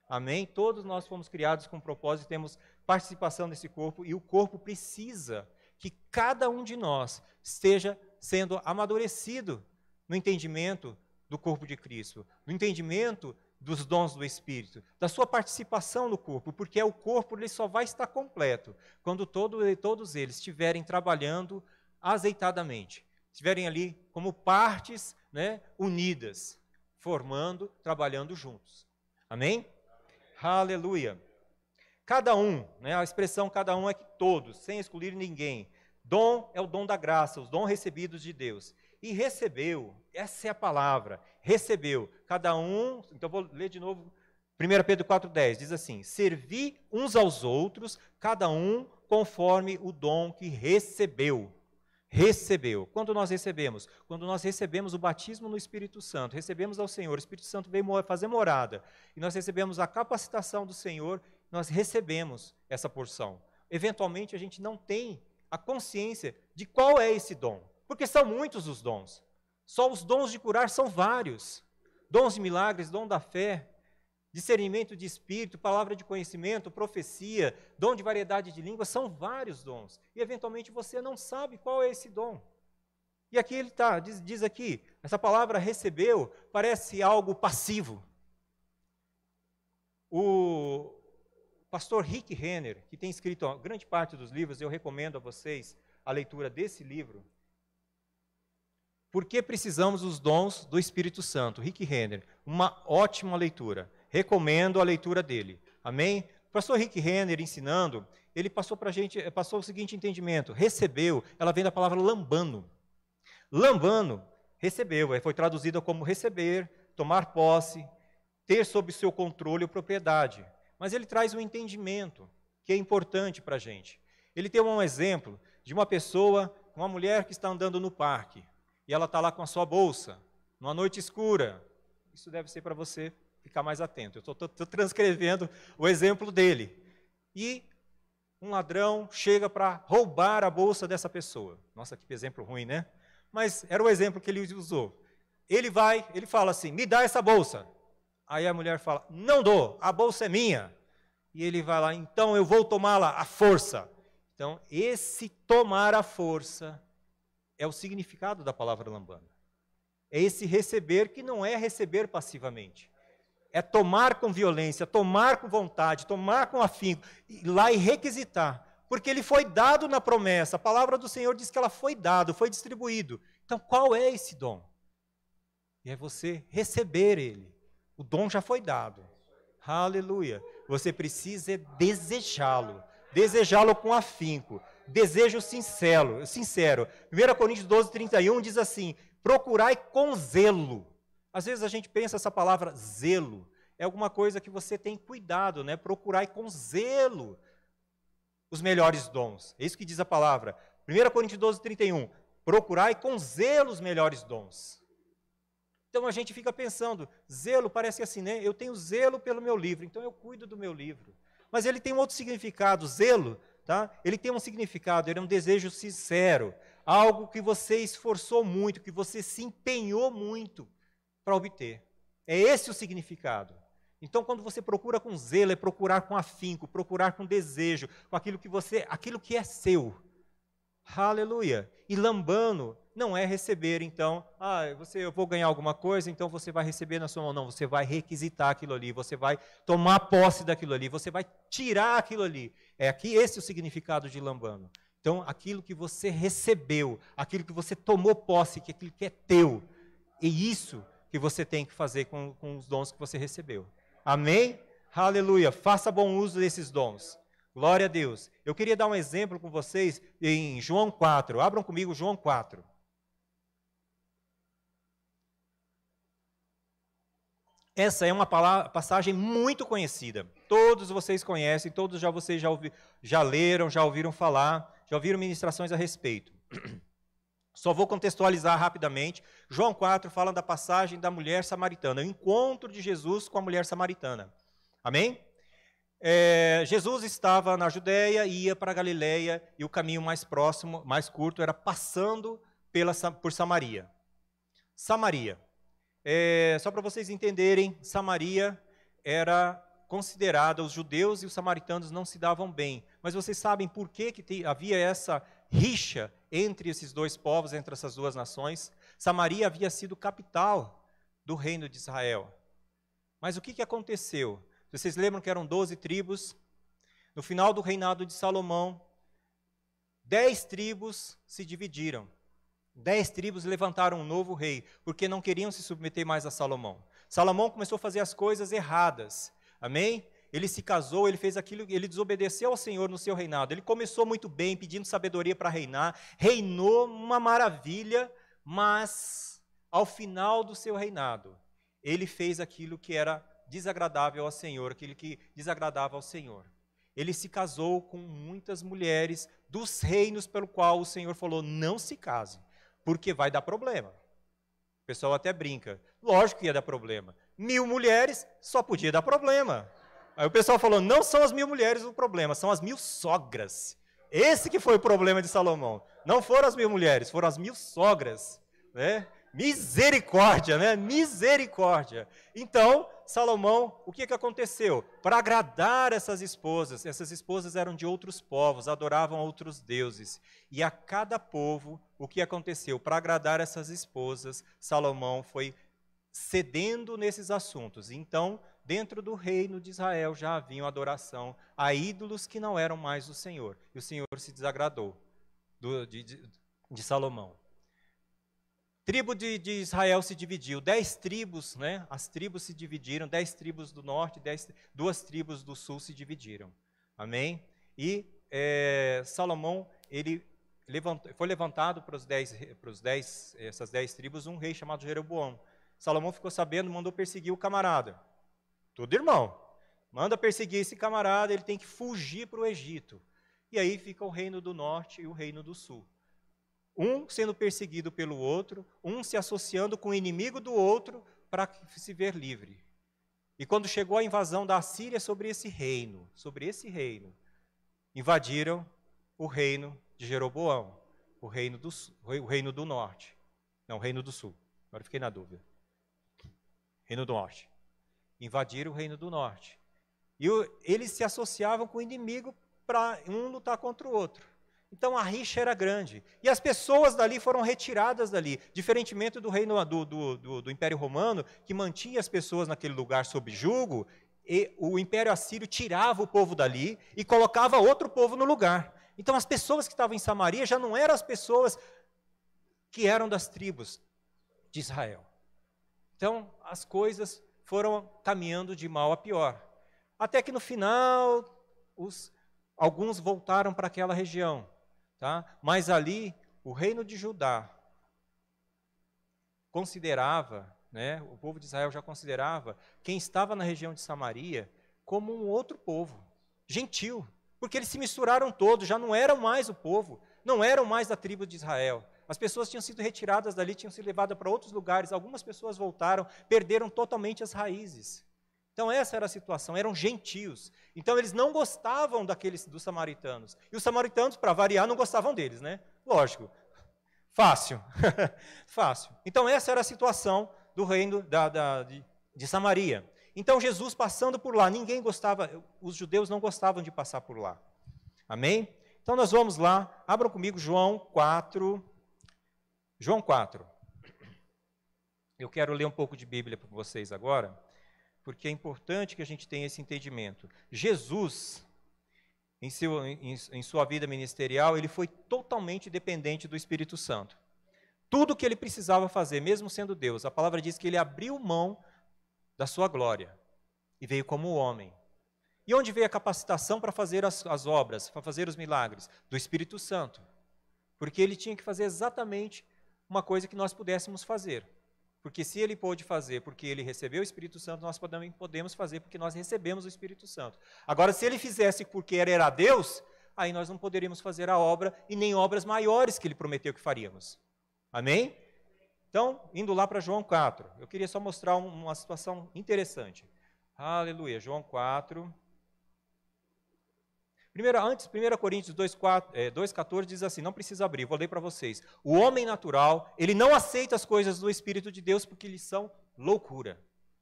Amém? Todos nós fomos criados com propósito, temos participação nesse corpo, e o corpo precisa que cada um de nós esteja sendo amadurecido no entendimento do corpo de Cristo, no entendimento dos dons do Espírito, da sua participação no corpo, porque o corpo ele só vai estar completo quando todos eles estiverem trabalhando azeitadamente, estiverem ali como partes, né, unidas, formando, trabalhando juntos. Amém? Aleluia. Cada um, né, a expressão cada um é que todos, sem excluir ninguém. Dom é o dom da graça, os dons recebidos de Deus. E recebeu, essa é a palavra, recebeu. Cada um, então vou ler de novo, 1 Pedro 4,10, diz assim: servi uns aos outros, cada um conforme o dom que recebeu. Recebeu. Quando nós recebemos? Quando nós recebemos o batismo no Espírito Santo, recebemos ao Senhor, o Espírito Santo veio fazer morada, e nós recebemos a capacitação do Senhor, nós recebemos essa porção. Eventualmente a gente não tem a consciência de qual é esse dom, porque são muitos os dons. Só os dons de curar são vários. Dons de milagres, dom da fé, discernimento de espírito, palavra de conhecimento, profecia, dom de variedade de línguas, são vários dons. E eventualmente você não sabe qual é esse dom. E aqui ele está, diz aqui, essa palavra recebeu parece algo passivo. O pastor Rick Renner, que tem escrito grande parte dos livros, eu recomendo a vocês a leitura desse livro. Por que precisamos dos dons do Espírito Santo? Rick Renner, uma ótima leitura. Recomendo a leitura dele. Amém? O pastor Rick Renner ensinando, ele passou para a gente, passou o seguinte entendimento: recebeu, ela vem da palavra lambano. Lambano, recebeu, foi traduzida como receber, tomar posse, ter sob seu controle ou propriedade. Mas ele traz um entendimento que é importante para a gente. Ele tem um exemplo de uma pessoa, uma mulher que está andando no parque, e ela está lá com a sua bolsa, numa noite escura. Isso deve ser para você ficar mais atento. Eu estou transcrevendo o exemplo dele. E um ladrão chega para roubar a bolsa dessa pessoa. Nossa, que exemplo ruim, né? Mas era o exemplo que ele usou. Ele fala assim: me dá essa bolsa. Aí a mulher fala: não dou, a bolsa é minha. E ele vai lá: então eu vou tomá-la à força. Então, esse tomar à força é o significado da palavra lambano. É esse receber que não é receber passivamente. É tomar com violência, tomar com vontade, tomar com afinco, ir lá e requisitar. Porque ele foi dado na promessa. A palavra do Senhor diz que ela foi dada, foi distribuído. Então, qual é esse dom? E é você receber ele. O dom já foi dado. Aleluia. Você precisa desejá-lo. Desejá-lo com afinco. Desejo sincero. 1 Coríntios 12:31 diz assim: procurai com zelo. Às vezes a gente pensa essa palavra zelo, é alguma coisa que você tem cuidado, né? Procurai com zelo os melhores dons. É isso que diz a palavra. 1 Coríntios 12:31, procurai com zelo os melhores dons. Então a gente fica pensando, zelo parece assim, né? Eu tenho zelo pelo meu livro, então eu cuido do meu livro. Mas ele tem um outro significado, zelo, tá? Ele tem um significado, ele é um desejo sincero, algo que você esforçou muito, que você se empenhou muito para obter. É esse o significado. Então, quando você procura com zelo, é procurar com afinco, procurar com desejo, com aquilo que é seu. Aleluia. E lambano não é receber, então, eu vou ganhar alguma coisa, então você vai receber na sua mão. Não, você vai requisitar aquilo ali, você vai tomar posse daquilo ali, você vai tirar aquilo ali. É aqui esse o significado de lambano. Então, aquilo que você recebeu, aquilo que você tomou posse, aquilo que é teu, é isso que você tem que fazer com os dons que você recebeu. Amém? Aleluia. Faça bom uso desses dons. Glória a Deus. Eu queria dar um exemplo com vocês em João 4. Abram comigo João 4. Essa é uma passagem muito conhecida. Todos vocês conhecem, todos vocês já leram, já ouviram falar, já ouviram ministrações a respeito. Só vou contextualizar rapidamente. João 4 fala da passagem da mulher samaritana, o encontro de Jesus com a mulher samaritana. Amém? Jesus estava na Judéia e ia para a Galileia, e o caminho mais próximo, mais curto, era passando por Samaria. Samaria. Só para vocês entenderem, Samaria era considerada, os judeus e os samaritanos não se davam bem. Mas vocês sabem por que havia essa rixa entre esses dois povos, entre essas duas nações? Samaria havia sido capital do reino de Israel. Mas o que aconteceu? Vocês lembram que eram 12 tribos? No final do reinado de Salomão, 10 tribos se dividiram. 10 tribos levantaram um novo rei, porque não queriam se submeter mais a Salomão. Salomão começou a fazer as coisas erradas. Amém? Ele se casou, ele fez aquilo, ele desobedeceu ao Senhor no seu reinado. Ele começou muito bem, pedindo sabedoria para reinar, reinou uma maravilha, mas ao final do seu reinado, ele fez aquilo que era desagradável ao Senhor, aquilo que desagradava ao Senhor. Ele se casou com muitas mulheres dos reinos pelo qual o Senhor falou, não se case, porque vai dar problema. O pessoal até brinca, lógico que ia dar problema. 1000 mulheres, só podia dar problema. Aí o pessoal falou, não são as 1000 mulheres o problema, são as 1000 sogras. Esse que foi o problema de Salomão. Não foram as 1000 mulheres, foram as 1000 sogras, né? Misericórdia, né? Misericórdia. Então, Salomão, o que aconteceu? Para agradar essas esposas eram de outros povos, adoravam outros deuses. E a cada povo, o que aconteceu? Para agradar essas esposas, Salomão foi cedendo nesses assuntos. Então, dentro do reino de Israel já havia adoração a ídolos que não eram mais o Senhor. E o Senhor se desagradou de Salomão. Tribo de Israel se dividiu, 10 tribos, né? As tribos se dividiram, 10 tribos do norte, 2 tribos do sul se dividiram. Amém? E Salomão, ele foi levantado para essas 10 tribos um rei chamado Jeroboão. Salomão ficou sabendo, mandou perseguir o camarada. Tudo irmão. Manda perseguir esse camarada, ele tem que fugir para o Egito. E aí fica o reino do norte e o reino do sul. Um sendo perseguido pelo outro, um se associando com o inimigo do outro para se ver livre. E quando chegou a invasão da Assíria sobre esse reino, invadiram o reino de Jeroboão, o reino do norte. Não, o reino do sul. Agora fiquei na dúvida. Reino do norte. Invadiram o reino do norte. E eles se associavam com o inimigo para um lutar contra o outro. Então a rixa era grande. E as pessoas dali foram retiradas dali, diferentemente do reino do Império Romano, que mantinha as pessoas naquele lugar sob jugo, e o Império Assírio tirava o povo dali e colocava outro povo no lugar. Então as pessoas que estavam em Samaria já não eram as pessoas que eram das tribos de Israel. Então as coisas foram caminhando de mal a pior. Até que no final, alguns voltaram para aquela região. Tá? Mas ali, o reino de Judá considerava, né, o povo de Israel já considerava quem estava na região de Samaria como um outro povo, gentil, porque eles se misturaram todos, já não eram mais o povo, não eram mais da tribo de Israel. As pessoas tinham sido retiradas dali, tinham sido levadas para outros lugares, algumas pessoas voltaram, perderam totalmente as raízes. Então essa era a situação, eram gentios. Então eles não gostavam dos samaritanos. E os samaritanos, para variar, não gostavam deles, né? Lógico. Fácil. Fácil. Então essa era a situação do reino de Samaria. Então Jesus passando por lá, ninguém gostava, os judeus não gostavam de passar por lá. Amém? Então nós vamos lá, abram comigo João 4. João 4. Eu quero ler um pouco de Bíblia para vocês agora, porque é importante que a gente tenha esse entendimento. Jesus, em sua vida ministerial, ele foi totalmente dependente do Espírito Santo. Tudo que ele precisava fazer, mesmo sendo Deus, a palavra diz que ele abriu mão da sua glória e veio como homem. E onde veio a capacitação para fazer as obras, para fazer os milagres? Do Espírito Santo. Porque ele tinha que fazer exatamente uma coisa que nós pudéssemos fazer. Porque se ele pôde fazer porque ele recebeu o Espírito Santo, nós também podemos fazer porque nós recebemos o Espírito Santo. Agora, se ele fizesse porque ele era Deus, aí nós não poderíamos fazer a obra e nem obras maiores que ele prometeu que faríamos. Amém? Então, indo lá para João 4, eu queria só mostrar uma situação interessante. Aleluia, João 4. 1 Coríntios 2,14 diz assim, não precisa abrir, vou ler para vocês. O homem natural, ele não aceita as coisas do Espírito de Deus porque lhes são loucura.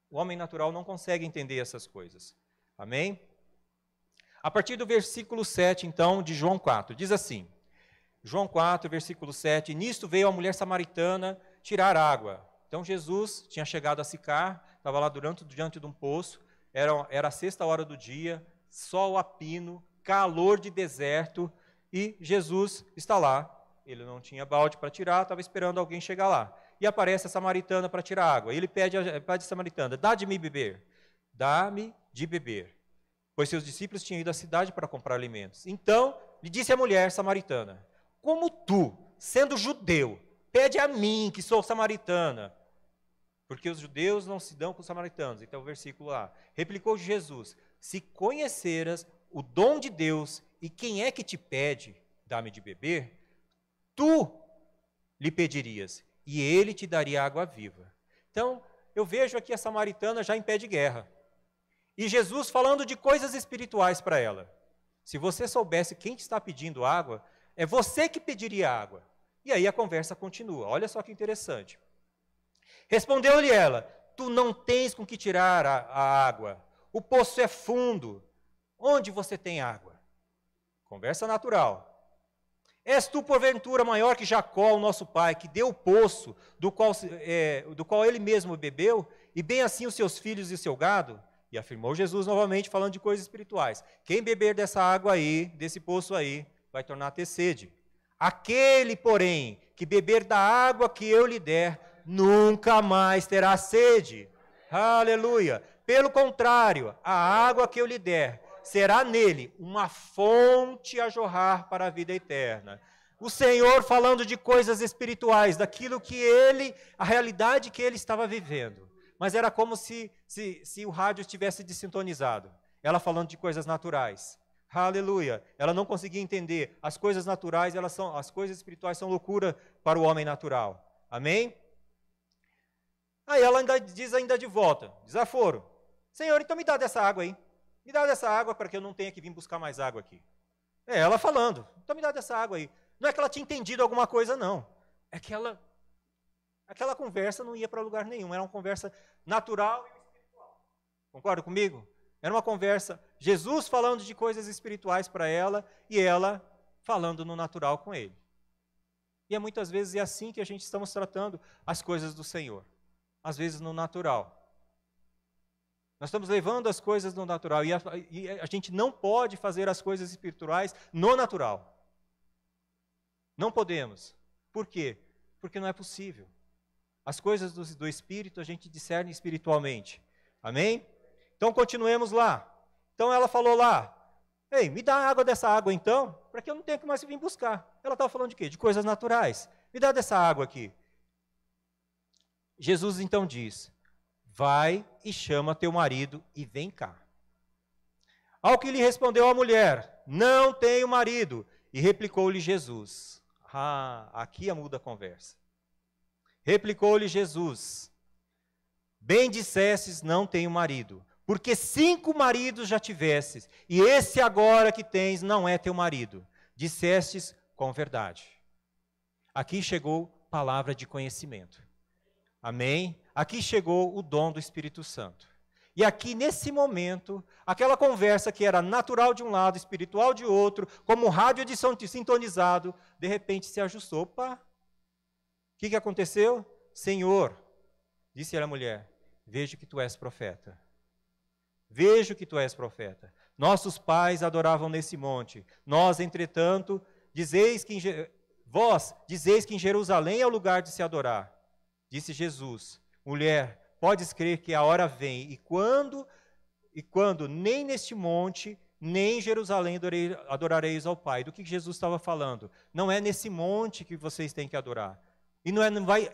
O homem natural não consegue entender essas coisas. Amém? A partir do versículo 7, então, de João 4, diz assim, João 4, versículo 7, nisto veio a mulher samaritana tirar água. Então Jesus tinha chegado a Sicar, estava lá diante de um poço, era a 6ª do dia, sol a pino, calor de deserto, e Jesus está lá. Ele não tinha balde para tirar, estava esperando alguém chegar lá. e aparece a samaritana para tirar água. Ele pede a samaritana: dá-me beber, dá-me de beber. Pois seus discípulos tinham ido à cidade para comprar alimentos. Então, lhe disse a mulher samaritana: como tu, sendo judeu, pede a mim, que sou samaritana? Porque os judeus não se dão com os samaritanos. Então, o versículo lá. Replicou Jesus: se conheceras o dom de Deus e quem é que te pede, dá-me de beber, tu lhe pedirias, e ele te daria água viva. Então, eu vejo aqui a samaritana já em pé de guerra. E Jesus falando de coisas espirituais para ela. Se você soubesse quem está pedindo água, é você que pediria água. E aí a conversa continua. Olha só que interessante. Respondeu-lhe ela: tu não tens com que tirar a água. O poço é fundo. Onde você tem água? Conversa natural. És tu, porventura, maior que Jacó, o nosso pai, que deu o poço, do qual ele mesmo bebeu, e bem assim os seus filhos e o seu gado? E afirmou Jesus novamente, falando de coisas espirituais: quem beber dessa água aí, desse poço aí, vai tornar a ter sede. Aquele, porém, que beber da água que eu lhe der, nunca mais terá sede. Aleluia! Pelo contrário, a água que eu lhe der será nele uma fonte a jorrar para a vida eterna. O Senhor falando de coisas espirituais, daquilo que a realidade que ele estava vivendo. Mas era como se o rádio estivesse desintonizado. Ela falando de coisas naturais. Aleluia. Ela não conseguia entender. As coisas naturais, as coisas espirituais são loucura para o homem natural. Amém? Aí ela diz ainda de volta, desaforo: Senhor, então me dá dessa água aí. Me dá dessa água para que eu não tenha que vir buscar mais água aqui. É ela falando: então me dá dessa água aí. Não é que ela tinha entendido alguma coisa, não. É que aquela conversa não ia para lugar nenhum. Era uma conversa natural e espiritual. Concorda comigo? Era uma conversa, Jesus falando de coisas espirituais para ela e ela falando no natural com ele. E muitas vezes é assim que a gente estamos tratando as coisas do Senhor. Às vezes no natural. Nós estamos levando as coisas no natural e a gente não pode fazer as coisas espirituais no natural. Não podemos. Por quê? Porque não é possível. As coisas do Espírito a gente discerne espiritualmente. Amém? Então continuemos lá. Então ela falou lá: ei, me dá água dessa água então, para que eu não tenha que mais vir buscar. Ela estava falando de quê? De coisas naturais. Me dá dessa água aqui. Jesus então diz: vai e chama teu marido e vem cá. Ao que lhe respondeu a mulher: não tenho marido. E replicou-lhe Jesus. Aqui muda a conversa. Replicou-lhe Jesus: bem dissestes, não tenho marido, porque 5 maridos já tivestes, e esse agora que tens não é teu marido. Dissestes com verdade. Aqui chegou palavra de conhecimento. Amém? Aqui chegou o dom do Espírito Santo. E aqui, nesse momento, aquela conversa que era natural de um lado, espiritual de outro, como um rádio sintonizado, de repente se ajustou. Opa! O que aconteceu? Senhor, disse a mulher, vejo que tu és profeta. Vejo que tu és profeta. Nossos pais adoravam nesse monte. Nós, entretanto, vós dizeis que em Jerusalém é o lugar de se adorar. Disse Jesus: mulher, podes crer que a hora vem, e quando nem neste monte, nem em Jerusalém adorareis ao Pai. Do que Jesus estava falando? Não é nesse monte que vocês têm que adorar.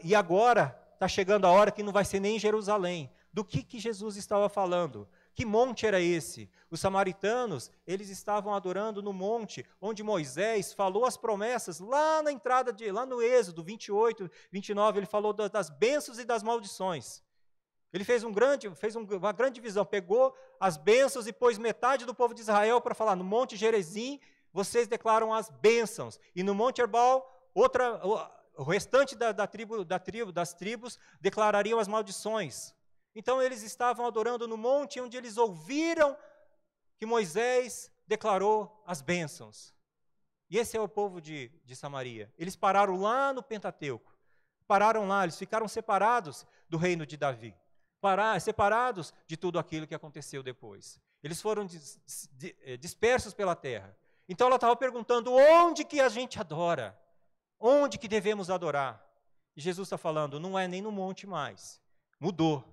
E agora está chegando a hora que não vai ser nem em Jerusalém. Do que Jesus estava falando? Que monte era esse? Os samaritanos, eles estavam adorando no monte onde Moisés falou as promessas, lá na entrada, lá no Êxodo 28, 29, ele falou das bênçãos e das maldições. Ele fez uma grande divisão, pegou as bênçãos e pôs metade do povo de Israel para falar: no monte Gerizim, vocês declaram as bênçãos, e no monte Ebal, o restante das tribos declarariam as maldições. Então eles estavam adorando no monte onde eles ouviram que Moisés declarou as bênçãos. E esse é o povo de Samaria. Eles pararam lá no Pentateuco. Pararam lá, eles ficaram separados do reino de Davi. Separados de tudo aquilo que aconteceu depois. Eles foram dispersos pela terra. Então ela estava perguntando: onde que a gente adora? Onde que devemos adorar? E Jesus está falando, não é nem no monte mais. Mudou.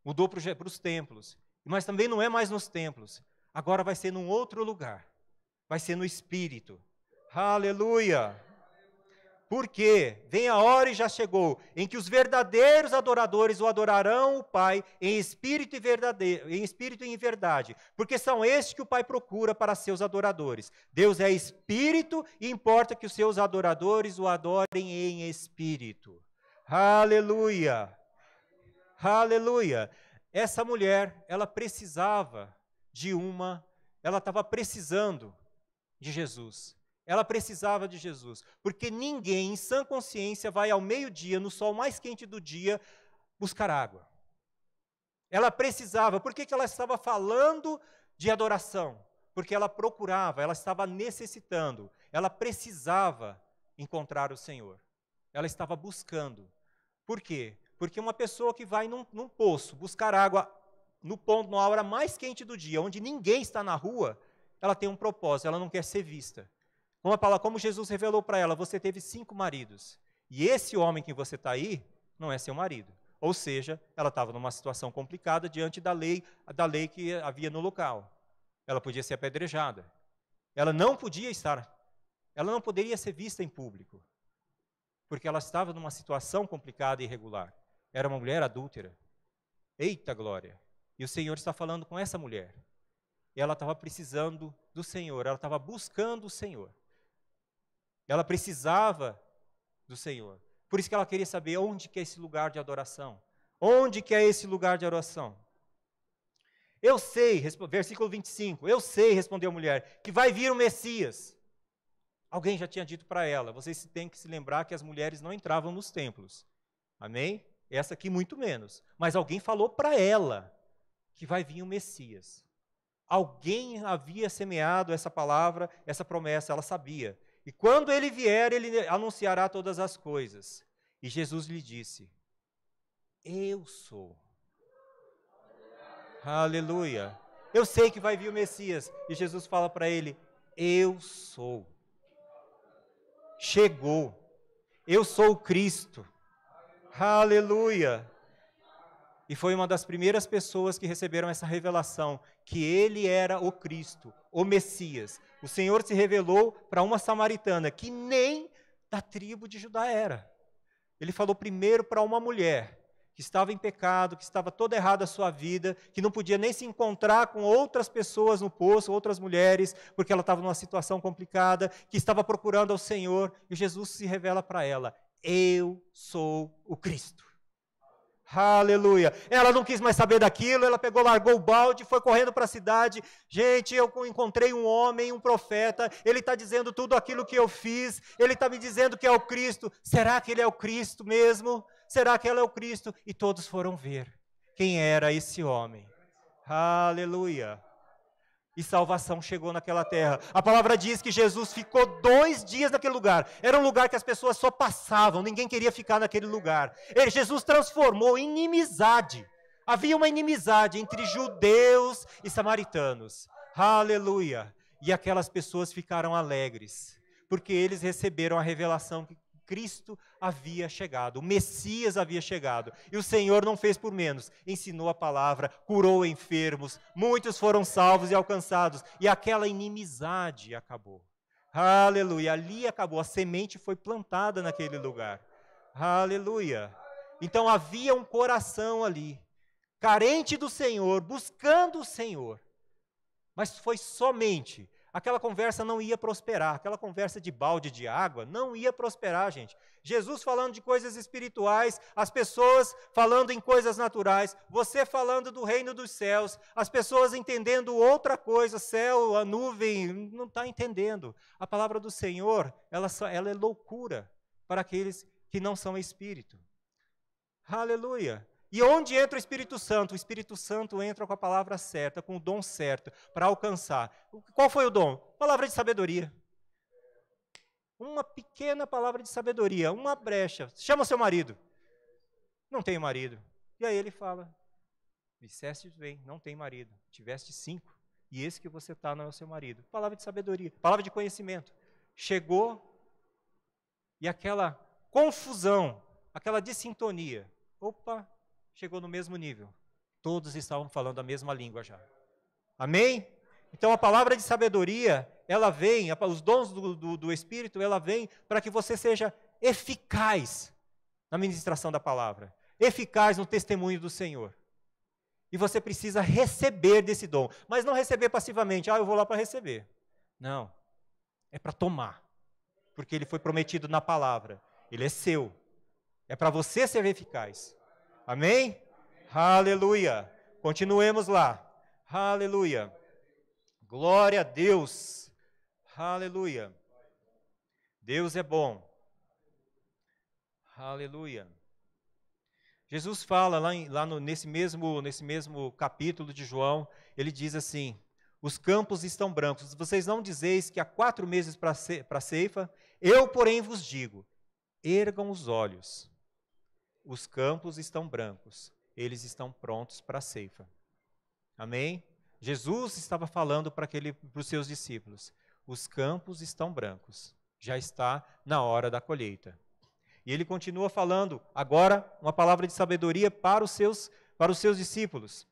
Mudou para os templos. Mas também não é mais nos templos. Agora vai ser num outro lugar. Vai ser no Espírito. Aleluia! Porque vem a hora e já chegou, em que os verdadeiros adoradores o adorarão o Pai em espírito e em verdade. Porque são estes que o Pai procura para seus adoradores. Deus é espírito e importa que os seus adoradores o adorem em espírito. Aleluia! Aleluia! Essa mulher, ela estava precisando de Jesus. Ela precisava de Jesus, porque ninguém em sã consciência vai ao meio-dia, no sol mais quente do dia, buscar água. Ela precisava, por que ela estava falando de adoração? Porque ela procurava, ela estava necessitando, ela precisava encontrar o Senhor. Ela estava buscando. Por quê? Porque uma pessoa que vai num poço buscar água na hora mais quente do dia, onde ninguém está na rua, ela tem um propósito, ela não quer ser vista. Como Jesus revelou para ela, você teve 5 maridos, e esse homem que você está aí, não é seu marido. Ou seja, ela estava numa situação complicada diante da lei que havia no local. Ela podia ser apedrejada. Ela não poderia ser vista em público, porque ela estava numa situação complicada e irregular. Era uma mulher adúltera. Eita glória! E o Senhor está falando com essa mulher. E ela estava precisando do Senhor, ela estava buscando o Senhor. Ela precisava do Senhor. Por isso que ela queria saber onde que é esse lugar de adoração. Onde que é esse lugar de adoração? Eu sei, versículo 25, eu sei, respondeu a mulher, que vai vir o Messias. Alguém já tinha dito para ela, vocês têm que se lembrar que as mulheres não entravam nos templos. Amém? Essa aqui muito menos. Mas alguém falou para ela que vai vir o Messias. Alguém havia semeado essa palavra, essa promessa, ela sabia. E quando ele vier, ele anunciará todas as coisas. E Jesus lhe disse, eu sou. Aleluia. Eu sei que vai vir o Messias. E Jesus fala para ele, eu sou. Chegou. Eu sou o Cristo. Aleluia. E foi uma das primeiras pessoas que receberam essa revelação, que ele era o Cristo, o Messias. O Senhor se revelou para uma samaritana, que nem da tribo de Judá era. Ele falou primeiro para uma mulher, que estava em pecado, que estava toda errada a sua vida, que não podia nem se encontrar com outras pessoas no poço, outras mulheres, porque ela estava numa situação complicada, que estava procurando ao Senhor, e Jesus se revela para ela, eu sou o Cristo. Aleluia. Ela não quis mais saber daquilo, ela pegou, largou o balde, foi correndo para a cidade. Gente, eu encontrei um homem, um profeta, ele está dizendo tudo aquilo que eu fiz, ele está me dizendo que é o Cristo. Será que ele é o Cristo mesmo? Será que ela é o Cristo? E todos foram ver quem era esse homem. Aleluia. E salvação chegou naquela terra. A palavra diz que Jesus ficou 2 dias naquele lugar. Era um lugar que as pessoas só passavam, ninguém queria ficar naquele lugar. Jesus transformou em inimizade. Havia uma inimizade entre judeus e samaritanos. Aleluia. E aquelas pessoas ficaram alegres, porque eles receberam a revelação que Cristo havia chegado, o Messias havia chegado, e o Senhor não fez por menos, ensinou a palavra, curou enfermos, muitos foram salvos e alcançados, e aquela inimizade acabou. Aleluia, ali acabou, a semente foi plantada naquele lugar. Aleluia. Então havia um coração ali, carente do Senhor, buscando o Senhor, mas foi somente. Aquela conversa não ia prosperar, aquela conversa de balde de água não ia prosperar, gente. Jesus falando de coisas espirituais, as pessoas falando em coisas naturais, você falando do reino dos céus, as pessoas entendendo outra coisa, céu, a nuvem, não está entendendo. A palavra do Senhor, ela é loucura para aqueles que não são espírito. Aleluia. E onde entra o Espírito Santo? O Espírito Santo entra com a palavra certa, com o dom certo, para alcançar. Qual foi o dom? Palavra de sabedoria. Uma pequena palavra de sabedoria, uma brecha. Chama o seu marido. Não tenho marido. E aí ele fala, disseste bem, não tem marido. Tiveste 5, e esse que você está não é o seu marido. Palavra de sabedoria, palavra de conhecimento. Chegou, e aquela confusão aquela dissintonia. Opa, chegou no mesmo nível. Todos estavam falando a mesma língua já. Amém? Então a palavra de sabedoria, ela vem, os dons do Espírito, ela vem para que você seja eficaz na ministração da palavra, eficaz no testemunho do Senhor. E você precisa receber desse dom, mas não receber passivamente, eu vou lá para receber. Não, é para tomar, porque ele foi prometido na palavra, ele é seu, é para você ser eficaz. Amém? Aleluia. Continuemos lá. Aleluia. Glória a Deus. Aleluia. Deus é bom. Aleluia. Jesus fala nesse mesmo capítulo de João, ele diz assim: os campos estão brancos. Vocês não dizeis que há 4 meses para a ceifa? Eu, porém, vos digo, ergam os olhos. Os campos estão brancos. Eles estão prontos para a ceifa. Amém? Jesus estava falando para os seus discípulos: os campos estão brancos, já está na hora da colheita. E ele continua falando, agora, uma palavra de sabedoria para os seus discípulos.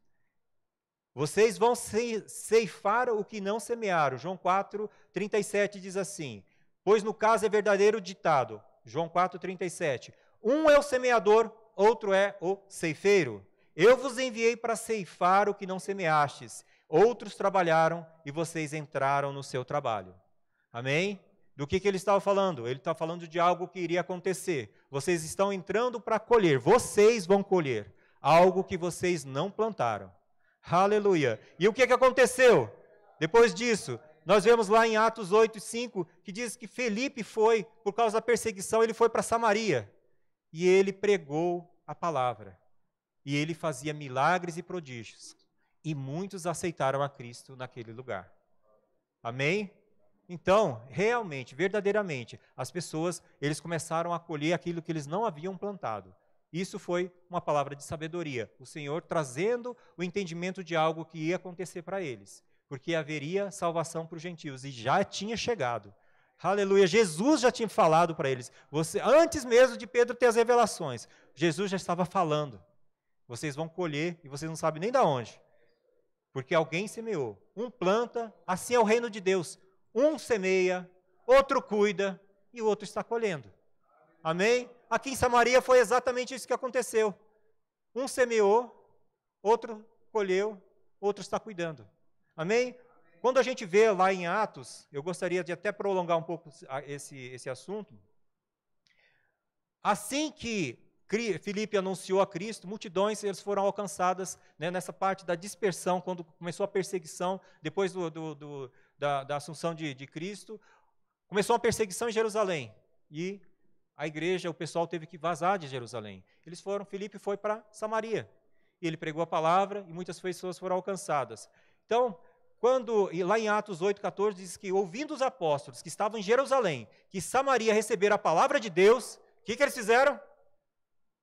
Vocês vão ceifar o que não semearam. João 4:37 diz assim: pois no caso é verdadeiro ditado. João 4:37. Um é o semeador, outro é o ceifeiro. Eu vos enviei para ceifar o que não semeastes. Outros trabalharam e vocês entraram no seu trabalho. Amém? Do que ele estava falando? Ele está falando de algo que iria acontecer. Vocês estão entrando para colher. Vocês vão colher algo que vocês não plantaram. Aleluia. E o que aconteceu? Depois disso, nós vemos lá em Atos 8:5, que diz que Felipe foi, por causa da perseguição, ele foi para Samaria. E ele pregou a palavra. E ele fazia milagres e prodígios. E muitos aceitaram a Cristo naquele lugar. Amém? Então, realmente, verdadeiramente, as pessoas, eles começaram a colher aquilo que eles não haviam plantado. Isso foi uma palavra de sabedoria. O Senhor trazendo o entendimento de algo que ia acontecer para eles. Porque haveria salvação para os gentios. E já tinha chegado. Aleluia. Jesus já tinha falado para eles. Antes mesmo de Pedro ter as revelações, Jesus já estava falando. Vocês vão colher e vocês não sabem nem de onde. Porque alguém semeou. Um planta, assim é o reino de Deus. Um semeia, outro cuida e o outro está colhendo. Amém? Aqui em Samaria foi exatamente isso que aconteceu. Um semeou, outro colheu, outro está cuidando. Amém? Quando a gente vê lá em Atos, eu gostaria de até prolongar um pouco esse assunto. Assim que Filipe anunciou a Cristo, multidões eles foram alcançadas, né, nessa parte da dispersão, quando começou a perseguição, depois da assunção de Cristo, começou uma perseguição em Jerusalém, e a igreja, o pessoal teve que vazar de Jerusalém. Filipe foi para Samaria, e ele pregou a palavra, e muitas pessoas foram alcançadas. Então, lá em Atos 8:14, diz que, ouvindo os apóstolos que estavam em Jerusalém, que Samaria receberam a palavra de Deus, o que eles fizeram?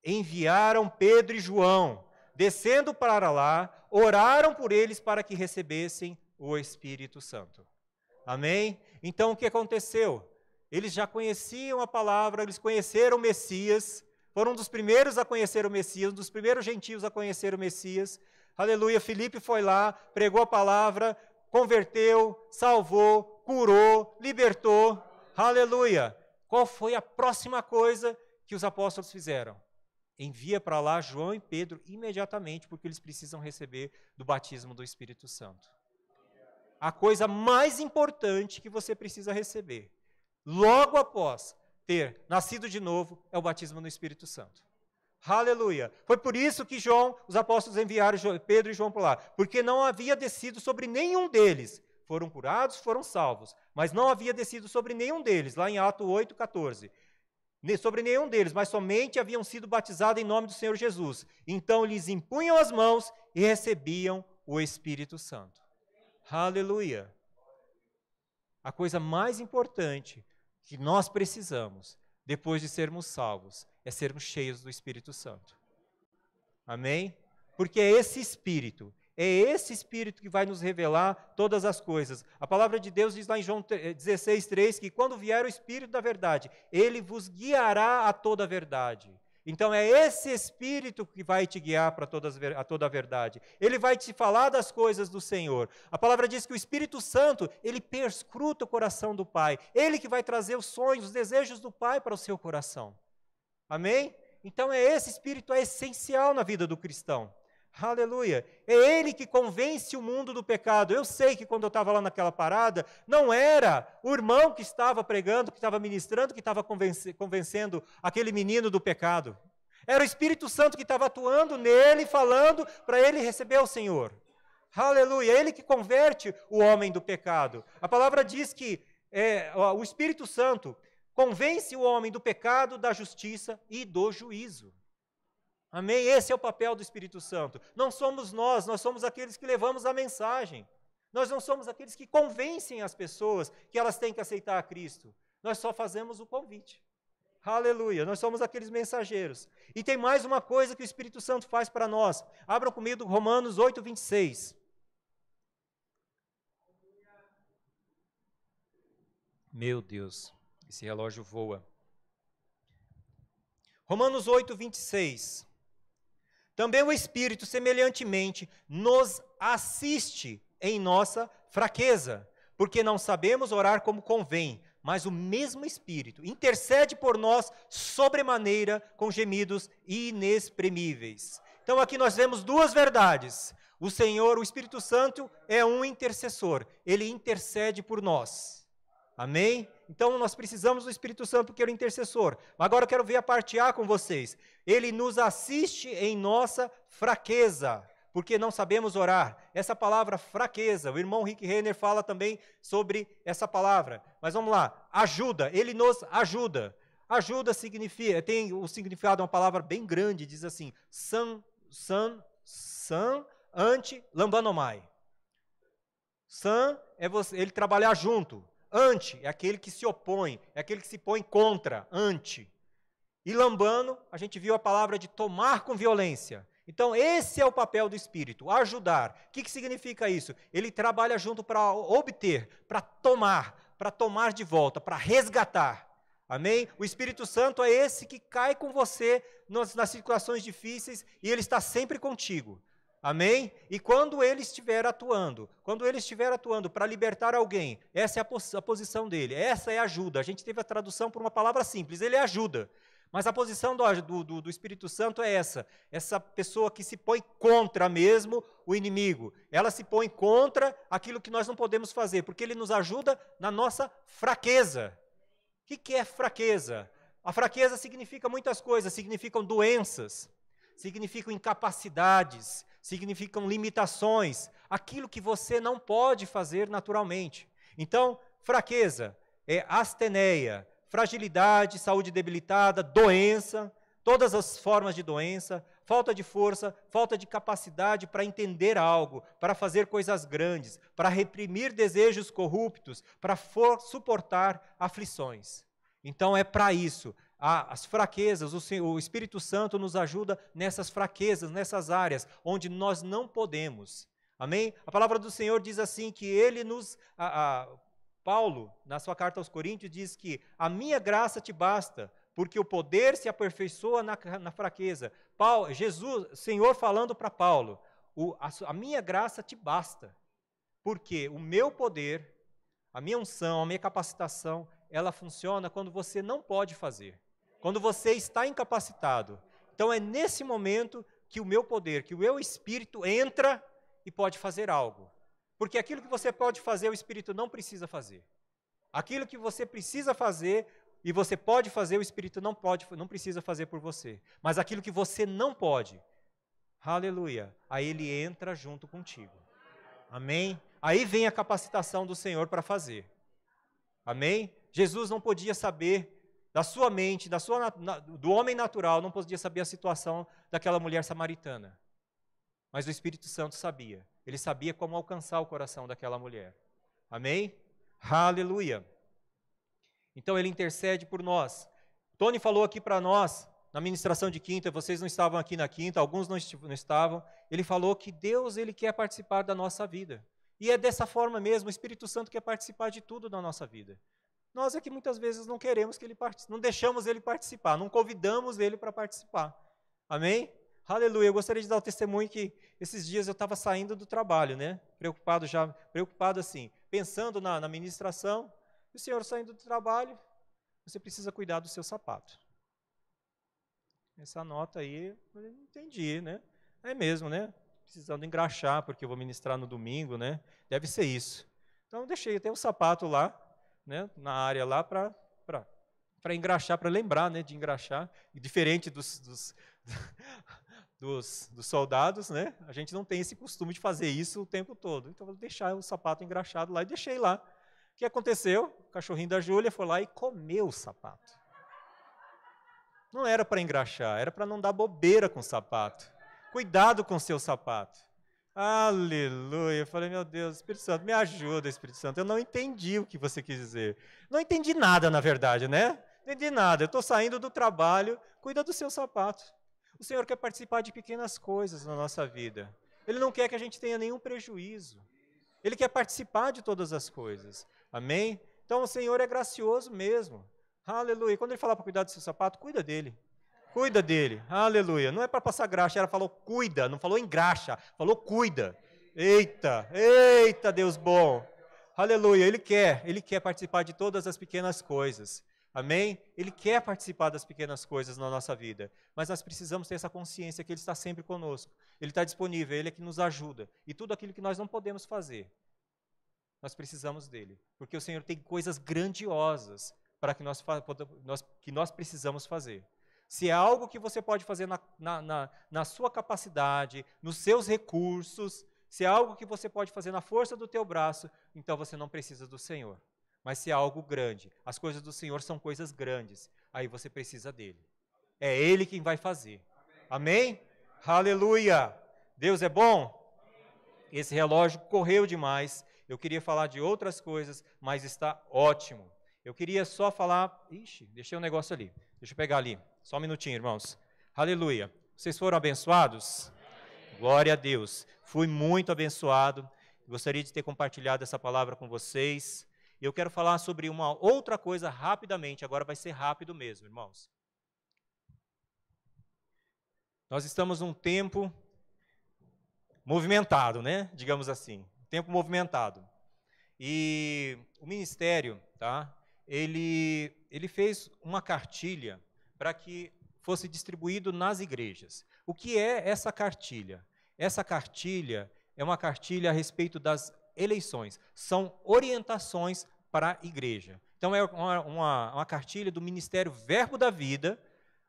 Enviaram Pedro e João, descendo para lá, oraram por eles para que recebessem o Espírito Santo. Amém? Então o que aconteceu? Eles já conheciam a palavra, eles conheceram o Messias, foram dos primeiros a conhecer o Messias, dos primeiros gentios a conhecer o Messias. Aleluia, Filipe foi lá, pregou a palavra, converteu, salvou, curou, libertou. Aleluia. Qual foi a próxima coisa que os apóstolos fizeram? Envia para lá João e Pedro imediatamente, porque eles precisam receber do batismo do Espírito Santo. A coisa mais importante que você precisa receber, logo após ter nascido de novo, é o batismo no Espírito Santo. Aleluia! Foi por isso que os apóstolos enviaram Pedro e João para lá, porque não havia descido sobre nenhum deles. Foram curados, foram salvos, mas não havia descido sobre nenhum deles, lá em Atos 8:14. Sobre nenhum deles, mas somente haviam sido batizados em nome do Senhor Jesus. Então lhes impunham as mãos e recebiam o Espírito Santo. Aleluia! A coisa mais importante que nós precisamos, depois de sermos salvos, é sermos cheios do Espírito Santo. Amém? Porque é esse Espírito que vai nos revelar todas as coisas. A palavra de Deus diz lá em João 16:3 que quando vier o Espírito da verdade, ele vos guiará a toda a verdade. Então é esse Espírito que vai te guiar para a toda a verdade. Ele vai te falar das coisas do Senhor. A palavra diz que o Espírito Santo, ele perscruta o coração do Pai. Ele que vai trazer os sonhos, os desejos do Pai para o seu coração. Amém? Então esse Espírito é essencial na vida do cristão. Aleluia. É Ele que convence o mundo do pecado. Eu sei que quando eu estava lá naquela parada, não era o irmão que estava pregando, que estava ministrando, que estava convencendo aquele menino do pecado. Era o Espírito Santo que estava atuando nele, falando para ele receber o Senhor. Aleluia. É Ele que converte o homem do pecado. A palavra diz que o Espírito Santo convence o homem do pecado, da justiça e do juízo. Amém? Esse é o papel do Espírito Santo. Não somos nós somos aqueles que levamos a mensagem. Nós não somos aqueles que convencem as pessoas que elas têm que aceitar a Cristo. Nós só fazemos o convite. Aleluia, nós somos aqueles mensageiros. E tem mais uma coisa que o Espírito Santo faz para nós. Abra comigo Romanos 8, 26. Meu Deus, esse relógio voa. Romanos 8, 26. Também o Espírito, semelhantemente, nos assiste em nossa fraqueza, porque não sabemos orar como convém, mas o mesmo Espírito intercede por nós sobremaneira com gemidos inexprimíveis. Então aqui nós vemos duas verdades. O Senhor, o Espírito Santo, é um intercessor. Ele intercede por nós. Amém? Então nós precisamos do Espírito Santo porque ele é o intercessor. Agora eu quero ver a parte A com vocês. Ele nos assiste em nossa fraqueza, porque não sabemos orar. Essa palavra fraqueza, o irmão Rick Renner fala também sobre essa palavra. Mas vamos lá, ajuda, ele nos ajuda. Ajuda significa, tem o significado de uma palavra bem grande, diz assim, anti, lambanomai. San é você, ele trabalhar junto. Anti é aquele que se opõe, é aquele que se põe contra, anti. E lambano, a gente viu a palavra de tomar com violência. Então, esse é o papel do Espírito, ajudar. O que significa isso? Ele trabalha junto para obter, para tomar de volta, para resgatar. Amém? O Espírito Santo é esse que cai com você nas situações difíceis e ele está sempre contigo. Amém? E quando ele estiver atuando para libertar alguém, essa é a posição dele, essa é a ajuda. A gente teve a tradução por uma palavra simples, ele ajuda. Mas a posição do Espírito Santo é essa pessoa que se põe contra mesmo o inimigo. Ela se põe contra aquilo que nós não podemos fazer, porque ele nos ajuda na nossa fraqueza. O que é fraqueza? A fraqueza significa muitas coisas, significam doenças, significam incapacidades, significam limitações, aquilo que você não pode fazer naturalmente. Então, fraqueza é asteneia, fragilidade, saúde debilitada, doença, todas as formas de doença, falta de força, falta de capacidade para entender algo, para fazer coisas grandes, para reprimir desejos corruptos, para suportar aflições. Então é para isso. As fraquezas, o Espírito Santo nos ajuda nessas fraquezas, nessas áreas onde nós não podemos. Amém? A palavra do Senhor diz assim que ele Paulo, na sua carta aos Coríntios, diz que a minha graça te basta, porque o poder se aperfeiçoa na fraqueza. Senhor falando para Paulo, a minha graça te basta, porque o meu poder, a minha unção, a minha capacitação, ela funciona quando você não pode fazer. Quando você está incapacitado. Então é nesse momento que o meu poder, que o meu Espírito entra e pode fazer algo. Porque aquilo que você pode fazer, o Espírito não precisa fazer. Aquilo que você precisa fazer e você pode fazer, o Espírito não precisa fazer por você. Mas aquilo que você não pode, aleluia, aí ele entra junto contigo. Amém? Aí vem a capacitação do Senhor para fazer. Amém? Jesus não podia saber da sua mente, do homem natural, não podia saber a situação daquela mulher samaritana. Mas o Espírito Santo sabia. Ele sabia como alcançar o coração daquela mulher. Amém? Aleluia. Então ele intercede por nós. Tony falou aqui para nós, na ministração de quinta, vocês não estavam aqui na quinta, alguns não estavam. Ele falou que Deus, ele quer participar da nossa vida. E é dessa forma mesmo, o Espírito Santo quer participar de tudo da nossa vida. Nós é que muitas vezes não queremos que ele participe, não deixamos ele participar, não convidamos ele para participar. Amém? Aleluia. Eu gostaria de dar o testemunho que esses dias eu estava saindo do trabalho, né? Preocupado assim, pensando na ministração. E o senhor saindo do trabalho, você precisa cuidar do seu sapato. Essa nota aí, eu não entendi, né? É mesmo, né? Precisando engraxar, porque eu vou ministrar no domingo, né? Deve ser isso. Então, eu deixei até o sapato lá, né? Na área lá, para engraxar, para lembrar, né? De engraxar. E diferente dos soldados, né? A gente não tem esse costume de fazer isso o tempo todo. Então, eu vou deixar o sapato engraxado lá e deixei lá. O que aconteceu? O cachorrinho da Júlia foi lá e comeu o sapato. Não era para engraxar, era para não dar bobeira com o sapato. Cuidado com o seu sapato. Aleluia. Eu falei, meu Deus, Espírito Santo, me ajuda, Espírito Santo. Eu não entendi o que você quis dizer. Não entendi nada, na verdade, né? Não entendi nada. Eu estou saindo do trabalho, cuida do seu sapato. O Senhor quer participar de pequenas coisas na nossa vida. Ele não quer que a gente tenha nenhum prejuízo. Ele quer participar de todas as coisas. Amém? Então o Senhor é gracioso mesmo. Aleluia. Quando ele falar para cuidar do seu sapato, cuida dele. Cuida dele. Aleluia. Não é para passar graxa, ela falou cuida, não falou engraxa, falou cuida. Eita, Deus bom. Aleluia. Ele quer participar de todas as pequenas coisas. Amém? Ele quer participar das pequenas coisas na nossa vida, mas nós precisamos ter essa consciência que Ele está sempre conosco. Ele está disponível, Ele é que nos ajuda. E tudo aquilo que nós não podemos fazer, nós precisamos dEle. Porque o Senhor tem coisas grandiosas para que nós precisamos fazer. Se é algo que você pode fazer na sua capacidade, nos seus recursos, se é algo que você pode fazer na força do teu braço, então você não precisa do Senhor. Mas se é algo grande, as coisas do Senhor são coisas grandes, aí você precisa dele. É Ele quem vai fazer. Amém? Aleluia! Deus é bom? Esse relógio correu demais. Eu queria falar de outras coisas, mas está ótimo. Eu queria só falar... Ixi, deixei um negócio ali. Deixa eu pegar ali. Só um minutinho, irmãos. Aleluia. Vocês foram abençoados? Glória a Deus. Fui muito abençoado. Gostaria de ter compartilhado essa palavra com vocês. E eu quero falar sobre uma outra coisa rapidamente. Agora vai ser rápido mesmo, irmãos. Nós estamos num tempo movimentado, né? Digamos assim. Tempo movimentado. E o ministério, tá? Ele fez uma cartilha para que fosse distribuído nas igrejas. O que é essa cartilha? Essa cartilha é uma cartilha a respeito das eleições. São orientações para a igreja. Então, é uma cartilha do Ministério Verbo da Vida,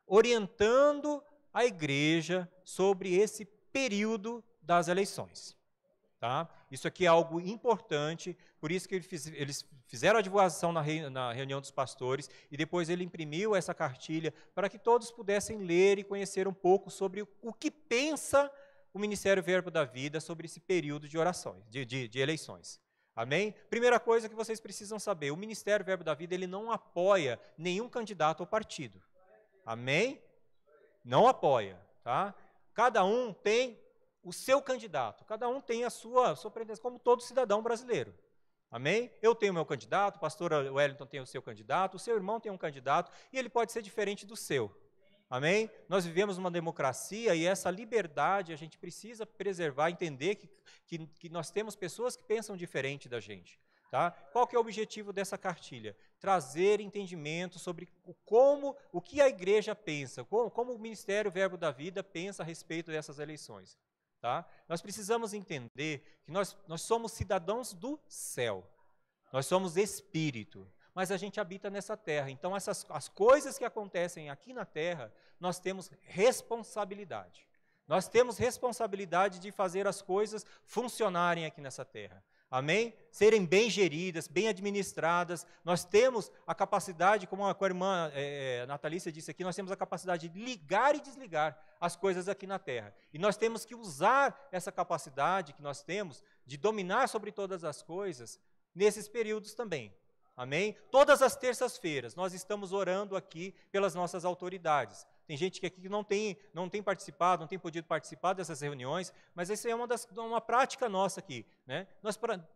orientando a igreja sobre esse período das eleições. Tá? Isso aqui é algo importante, por isso que eles fizeram a divulgação na reunião dos pastores, e depois ele imprimiu essa cartilha para que todos pudessem ler e conhecer um pouco sobre o que pensa o Ministério Verbo da Vida sobre esse período de orações, de eleições. Amém? Primeira coisa que vocês precisam saber, o Ministério Verbo da Vida ele não apoia nenhum candidato ao partido. Amém? Não apoia. Tá? Cada um tem o seu candidato, cada um tem a sua pretensão, como todo cidadão brasileiro. Amém? Eu tenho o meu candidato, o pastor Wellington tem o seu candidato, o seu irmão tem um candidato, e ele pode ser diferente do seu. Amém? Nós vivemos uma democracia e essa liberdade a gente precisa preservar, entender que nós temos pessoas que pensam diferente da gente. Tá? Qual que é o objetivo dessa cartilha? Trazer entendimento sobre o que a igreja pensa, como o Ministério Verbo da Vida pensa a respeito dessas eleições. Tá? Nós precisamos entender que nós somos cidadãos do céu, nós somos espírito, mas a gente habita nessa terra. Então, as coisas que acontecem aqui na terra, nós temos responsabilidade. Nós temos responsabilidade de fazer as coisas funcionarem aqui nessa terra. Amém? Serem bem geridas, bem administradas. Nós temos a capacidade, como a irmã Natalícia disse aqui, nós temos a capacidade de ligar e desligar as coisas aqui na terra. E nós temos que usar essa capacidade que nós temos de dominar sobre todas as coisas nesses períodos também. Amém? Todas as terças-feiras nós estamos orando aqui pelas nossas autoridades. Tem gente que aqui não tem participado, não tem podido participar dessas reuniões, mas essa é uma prática nossa aqui, né?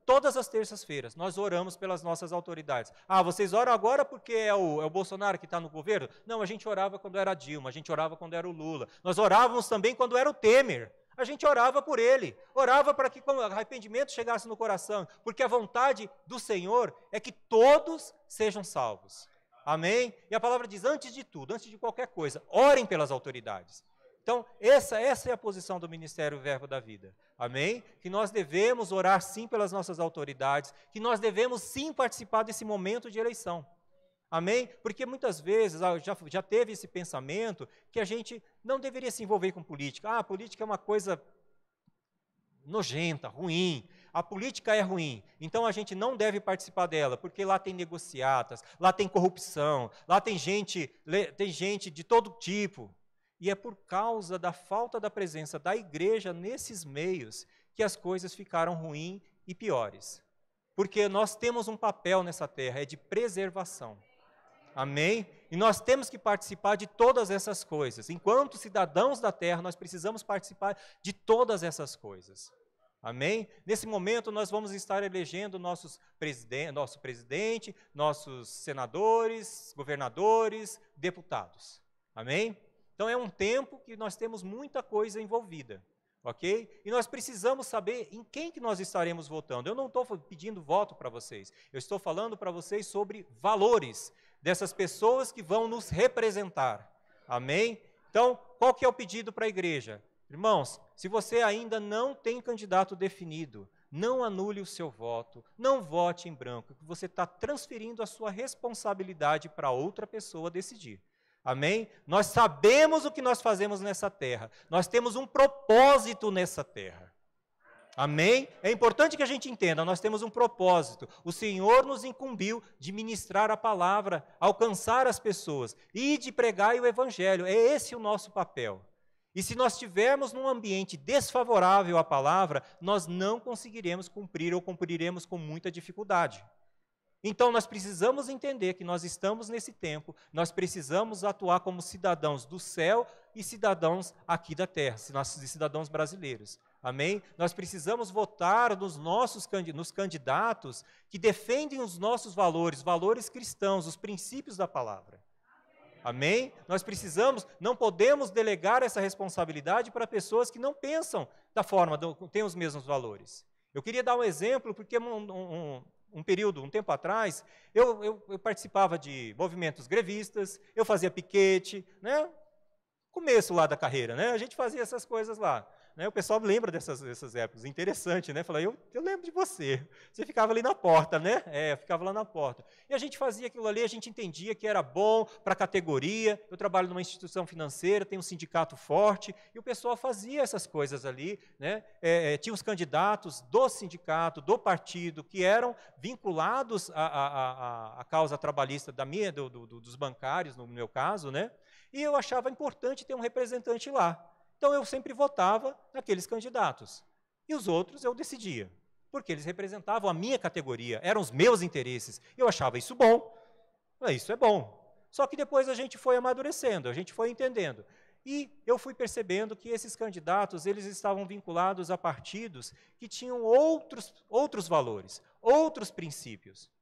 Todas as terças-feiras, nós oramos pelas nossas autoridades. Ah, vocês oram agora porque é o Bolsonaro que está no governo? Não, a gente orava quando era a Dilma, a gente orava quando era o Lula. Nós orávamos também quando era o Temer. A gente orava por ele, orava para que o arrependimento chegasse no coração, porque a vontade do Senhor é que todos sejam salvos. Amém? E a palavra diz, antes de tudo, antes de qualquer coisa, orem pelas autoridades. Então, essa é a posição do Ministério Verbo da Vida. Amém? Que nós devemos orar sim pelas nossas autoridades, que nós devemos sim participar desse momento de eleição. Amém? Porque muitas vezes já teve esse pensamento que a gente não deveria se envolver com política. Ah, a política é uma coisa nojenta, ruim. A política é ruim, então a gente não deve participar dela, porque lá tem negociatas, lá tem corrupção, lá tem gente de todo tipo. E é por causa da falta da presença da igreja nesses meios que as coisas ficaram ruins e piores. Porque nós temos um papel nessa terra, é de preservação. Amém? E nós temos que participar de todas essas coisas. Enquanto cidadãos da terra, nós precisamos participar de todas essas coisas. Amém? Nesse momento, nós vamos estar elegendo nosso presidente, nossos senadores, governadores, deputados. Amém? Então, é um tempo que nós temos muita coisa envolvida. Ok? E nós precisamos saber em quem que nós estaremos votando. Eu não estou pedindo voto para vocês. Eu estou falando para vocês sobre valores dessas pessoas que vão nos representar. Amém? Então, qual que é o pedido para a igreja? Irmãos, se você ainda não tem candidato definido, não anule o seu voto, não vote em branco, porque você está transferindo a sua responsabilidade para outra pessoa decidir. Amém? Nós sabemos o que nós fazemos nessa terra. Nós temos um propósito nessa terra. Amém? É importante que a gente entenda, nós temos um propósito. O Senhor nos incumbiu de ministrar a palavra, alcançar as pessoas e de pregar o evangelho. É esse o nosso papel. E se nós estivermos num ambiente desfavorável à palavra, nós não conseguiremos cumprir ou cumpriremos com muita dificuldade. Então, nós precisamos entender que nós estamos nesse tempo, nós precisamos atuar como cidadãos do céu e cidadãos aqui da terra, cidadãos brasileiros. Amém? Nós precisamos votar nos candidatos que defendem os nossos valores, valores cristãos, os princípios da palavra. Amém? Nós não podemos delegar essa responsabilidade para pessoas que não pensam da forma, têm os mesmos valores. Eu queria dar um exemplo, porque um tempo atrás, eu participava de movimentos grevistas, eu fazia piquete, né? Começo lá da carreira, né? A gente fazia essas coisas lá. Né? O pessoal lembra dessas épocas, interessante, né? Falei, eu lembro de você. Você ficava ali na porta, né? Eu ficava lá na porta. E a gente fazia aquilo ali, a gente entendia que era bom para a categoria. Eu trabalho numa instituição financeira, tenho um sindicato forte, e o pessoal fazia essas coisas ali, né? Tinha os candidatos do sindicato, do partido, que eram vinculados à causa trabalhista dos bancários, no meu caso, né? E eu achava importante ter um representante lá. Então, eu sempre votava naqueles candidatos. E os outros eu decidia, porque eles representavam a minha categoria, eram os meus interesses. Eu achava isso bom. Isso é bom. Só que depois a gente foi amadurecendo, a gente foi entendendo. E eu fui percebendo que esses candidatos, eles estavam vinculados a partidos que tinham outros valores, outros princípios.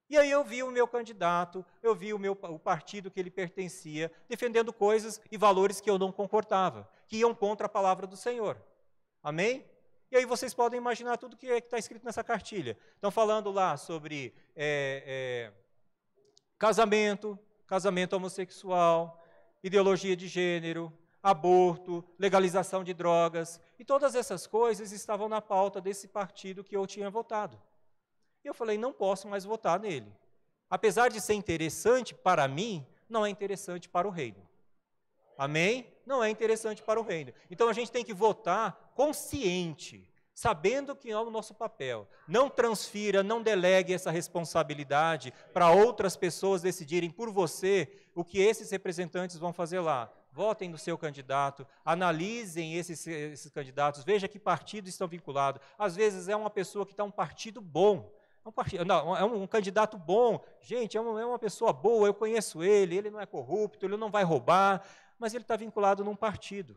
E aí eu vi o meu candidato, eu vi o partido que ele pertencia, defendendo coisas e valores que eu não concordava, que iam contra a palavra do Senhor. Amém? E aí vocês podem imaginar tudo que está escrito nessa cartilha. Estão falando lá sobre casamento homossexual, ideologia de gênero, aborto, legalização de drogas, e todas essas coisas estavam na pauta desse partido que eu tinha votado. E eu falei, não posso mais votar nele. Apesar de ser interessante para mim, não é interessante para o reino. Amém? Não é interessante para o reino. Então a gente tem que votar consciente, sabendo que é o nosso papel. Não transfira, não delegue essa responsabilidade para outras pessoas decidirem por você o que esses representantes vão fazer lá. Votem no seu candidato, analisem esses candidatos, veja que partido estão vinculados. Às vezes é uma pessoa que está um partido bom. É um candidato bom, gente, é uma pessoa boa, eu conheço ele não é corrupto, ele não vai roubar, mas ele está vinculado num partido,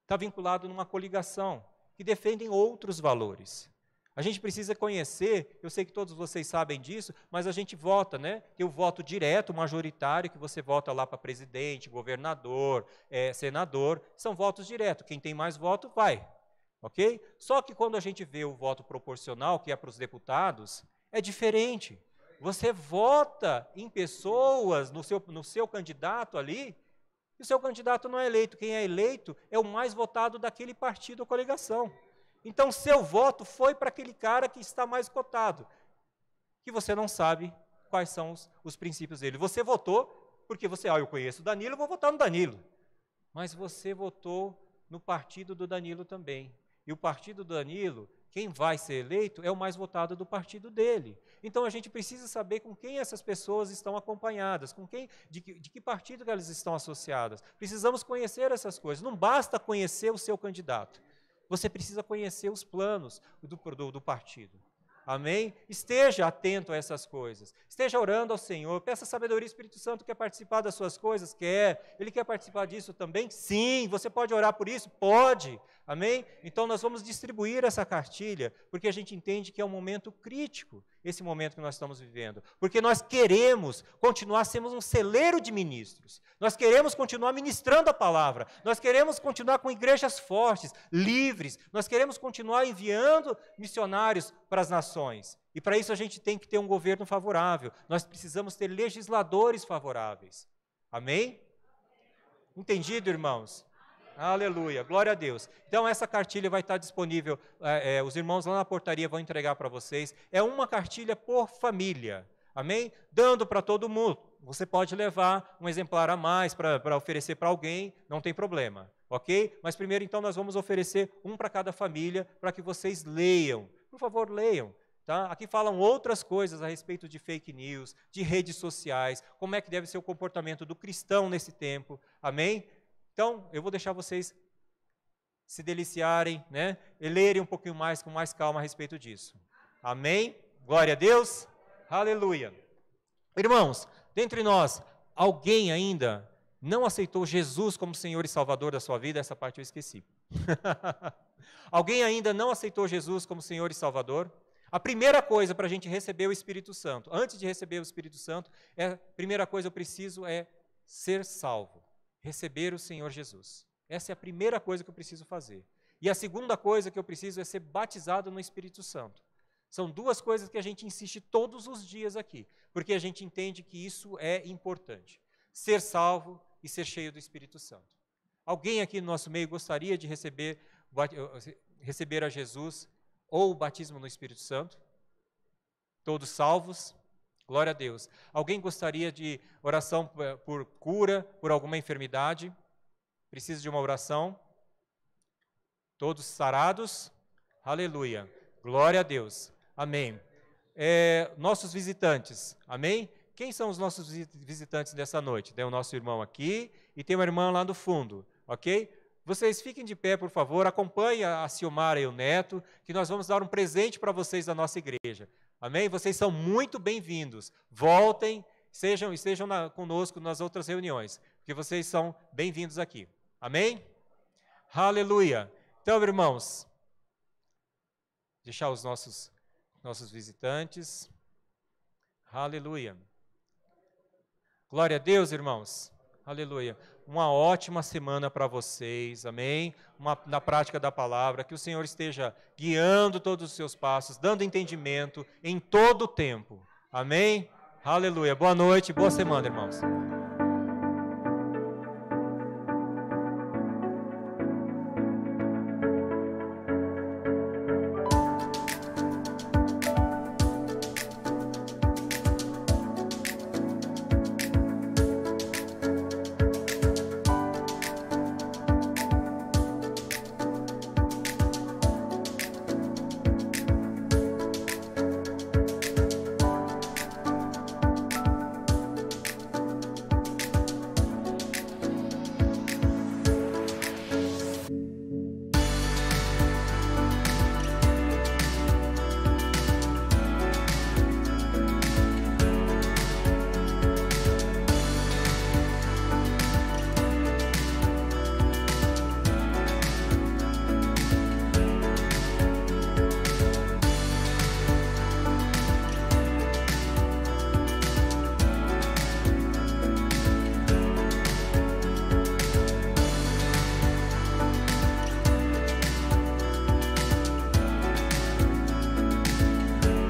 está vinculado numa coligação, que defendem outros valores. A gente precisa conhecer, eu sei que todos vocês sabem disso, mas a gente vota, né? Tem o voto direto, majoritário, que você vota lá para presidente, governador, senador, são votos diretos. Quem tem mais voto, vai. Ok? Só que quando a gente vê o voto proporcional, que é para os deputados, é diferente. Você vota em pessoas, no seu candidato ali, e o seu candidato não é eleito. Quem é eleito é o mais votado daquele partido ou coligação. Então, seu voto foi para aquele cara que está mais cotado, que você não sabe quais são os princípios dele. Você votou porque eu conheço o Danilo, eu vou votar no Danilo. Mas você votou no partido do Danilo também. E o partido do Danilo, quem vai ser eleito, é o mais votado do partido dele. Então, a gente precisa saber com quem essas pessoas estão acompanhadas, de que partido que elas estão associadas. Precisamos conhecer essas coisas. Não basta conhecer o seu candidato. Você precisa conhecer os planos do partido. Amém? Esteja atento a essas coisas. Esteja orando ao Senhor. Peça sabedoria. O Espírito Santo quer participar das suas coisas? Quer. Ele quer participar disso também? Sim. Você pode orar por isso? Pode. Amém? Então nós vamos distribuir essa cartilha, porque a gente entende que é um momento crítico, esse momento que nós estamos vivendo. Porque nós queremos continuar, sermos um celeiro de ministros. Nós queremos continuar ministrando a palavra. Nós queremos continuar com igrejas fortes, livres. Nós queremos continuar enviando missionários para as nações. E para isso a gente tem que ter um governo favorável. Nós precisamos ter legisladores favoráveis. Amém? Entendido, irmãos? Aleluia, glória a Deus. Então essa cartilha vai estar disponível, os irmãos lá na portaria vão entregar para vocês. É uma cartilha por família, amém? Dando para todo mundo. Você pode levar um exemplar a mais para oferecer para alguém, não tem problema, ok? Mas primeiro então nós vamos oferecer um para cada família, para que vocês leiam. Por favor, leiam. Tá? Aqui falam outras coisas a respeito de fake news, de redes sociais, como é que deve ser o comportamento do cristão nesse tempo, amém? Então, eu vou deixar vocês se deliciarem, né? E lerem um pouquinho mais, com mais calma a respeito disso. Amém? Glória a Deus. Aleluia. Irmãos, dentre nós, alguém ainda não aceitou Jesus como Senhor e Salvador da sua vida? Essa parte eu esqueci. Alguém ainda não aceitou Jesus como Senhor e Salvador? A primeira coisa para a gente receber o Espírito Santo, antes de receber o Espírito Santo, a primeira coisa eu preciso é ser salvo. Receber o Senhor Jesus. Essa é a primeira coisa que eu preciso fazer. E a segunda coisa que eu preciso é ser batizado no Espírito Santo. São duas coisas que a gente insiste todos os dias aqui, porque a gente entende que isso é importante. Ser salvo e ser cheio do Espírito Santo. Alguém aqui no nosso meio gostaria de receber a Jesus ou o batismo no Espírito Santo? Todos salvos? Glória a Deus. Alguém gostaria de oração por cura, por alguma enfermidade? Precisa de uma oração? Todos sarados? Aleluia. Glória a Deus. Amém. Nossos visitantes. Amém? Quem são os nossos visitantes dessa noite? Tem o nosso irmão aqui e tem uma irmã lá no fundo. Ok? Vocês fiquem de pé, por favor. Acompanhem a Silmara e o Neto, que nós vamos dar um presente para vocês da nossa igreja. Amém? Vocês são muito bem-vindos. Voltem, estejam conosco nas outras reuniões, porque vocês são bem-vindos aqui. Amém? Aleluia. Então, irmãos, deixar os nossos visitantes. Aleluia. Glória a Deus, irmãos. Aleluia. Uma ótima semana para vocês, amém? Na prática da palavra, que o Senhor esteja guiando todos os seus passos, dando entendimento em todo o tempo, amém? Aleluia. Boa noite, boa semana, irmãos.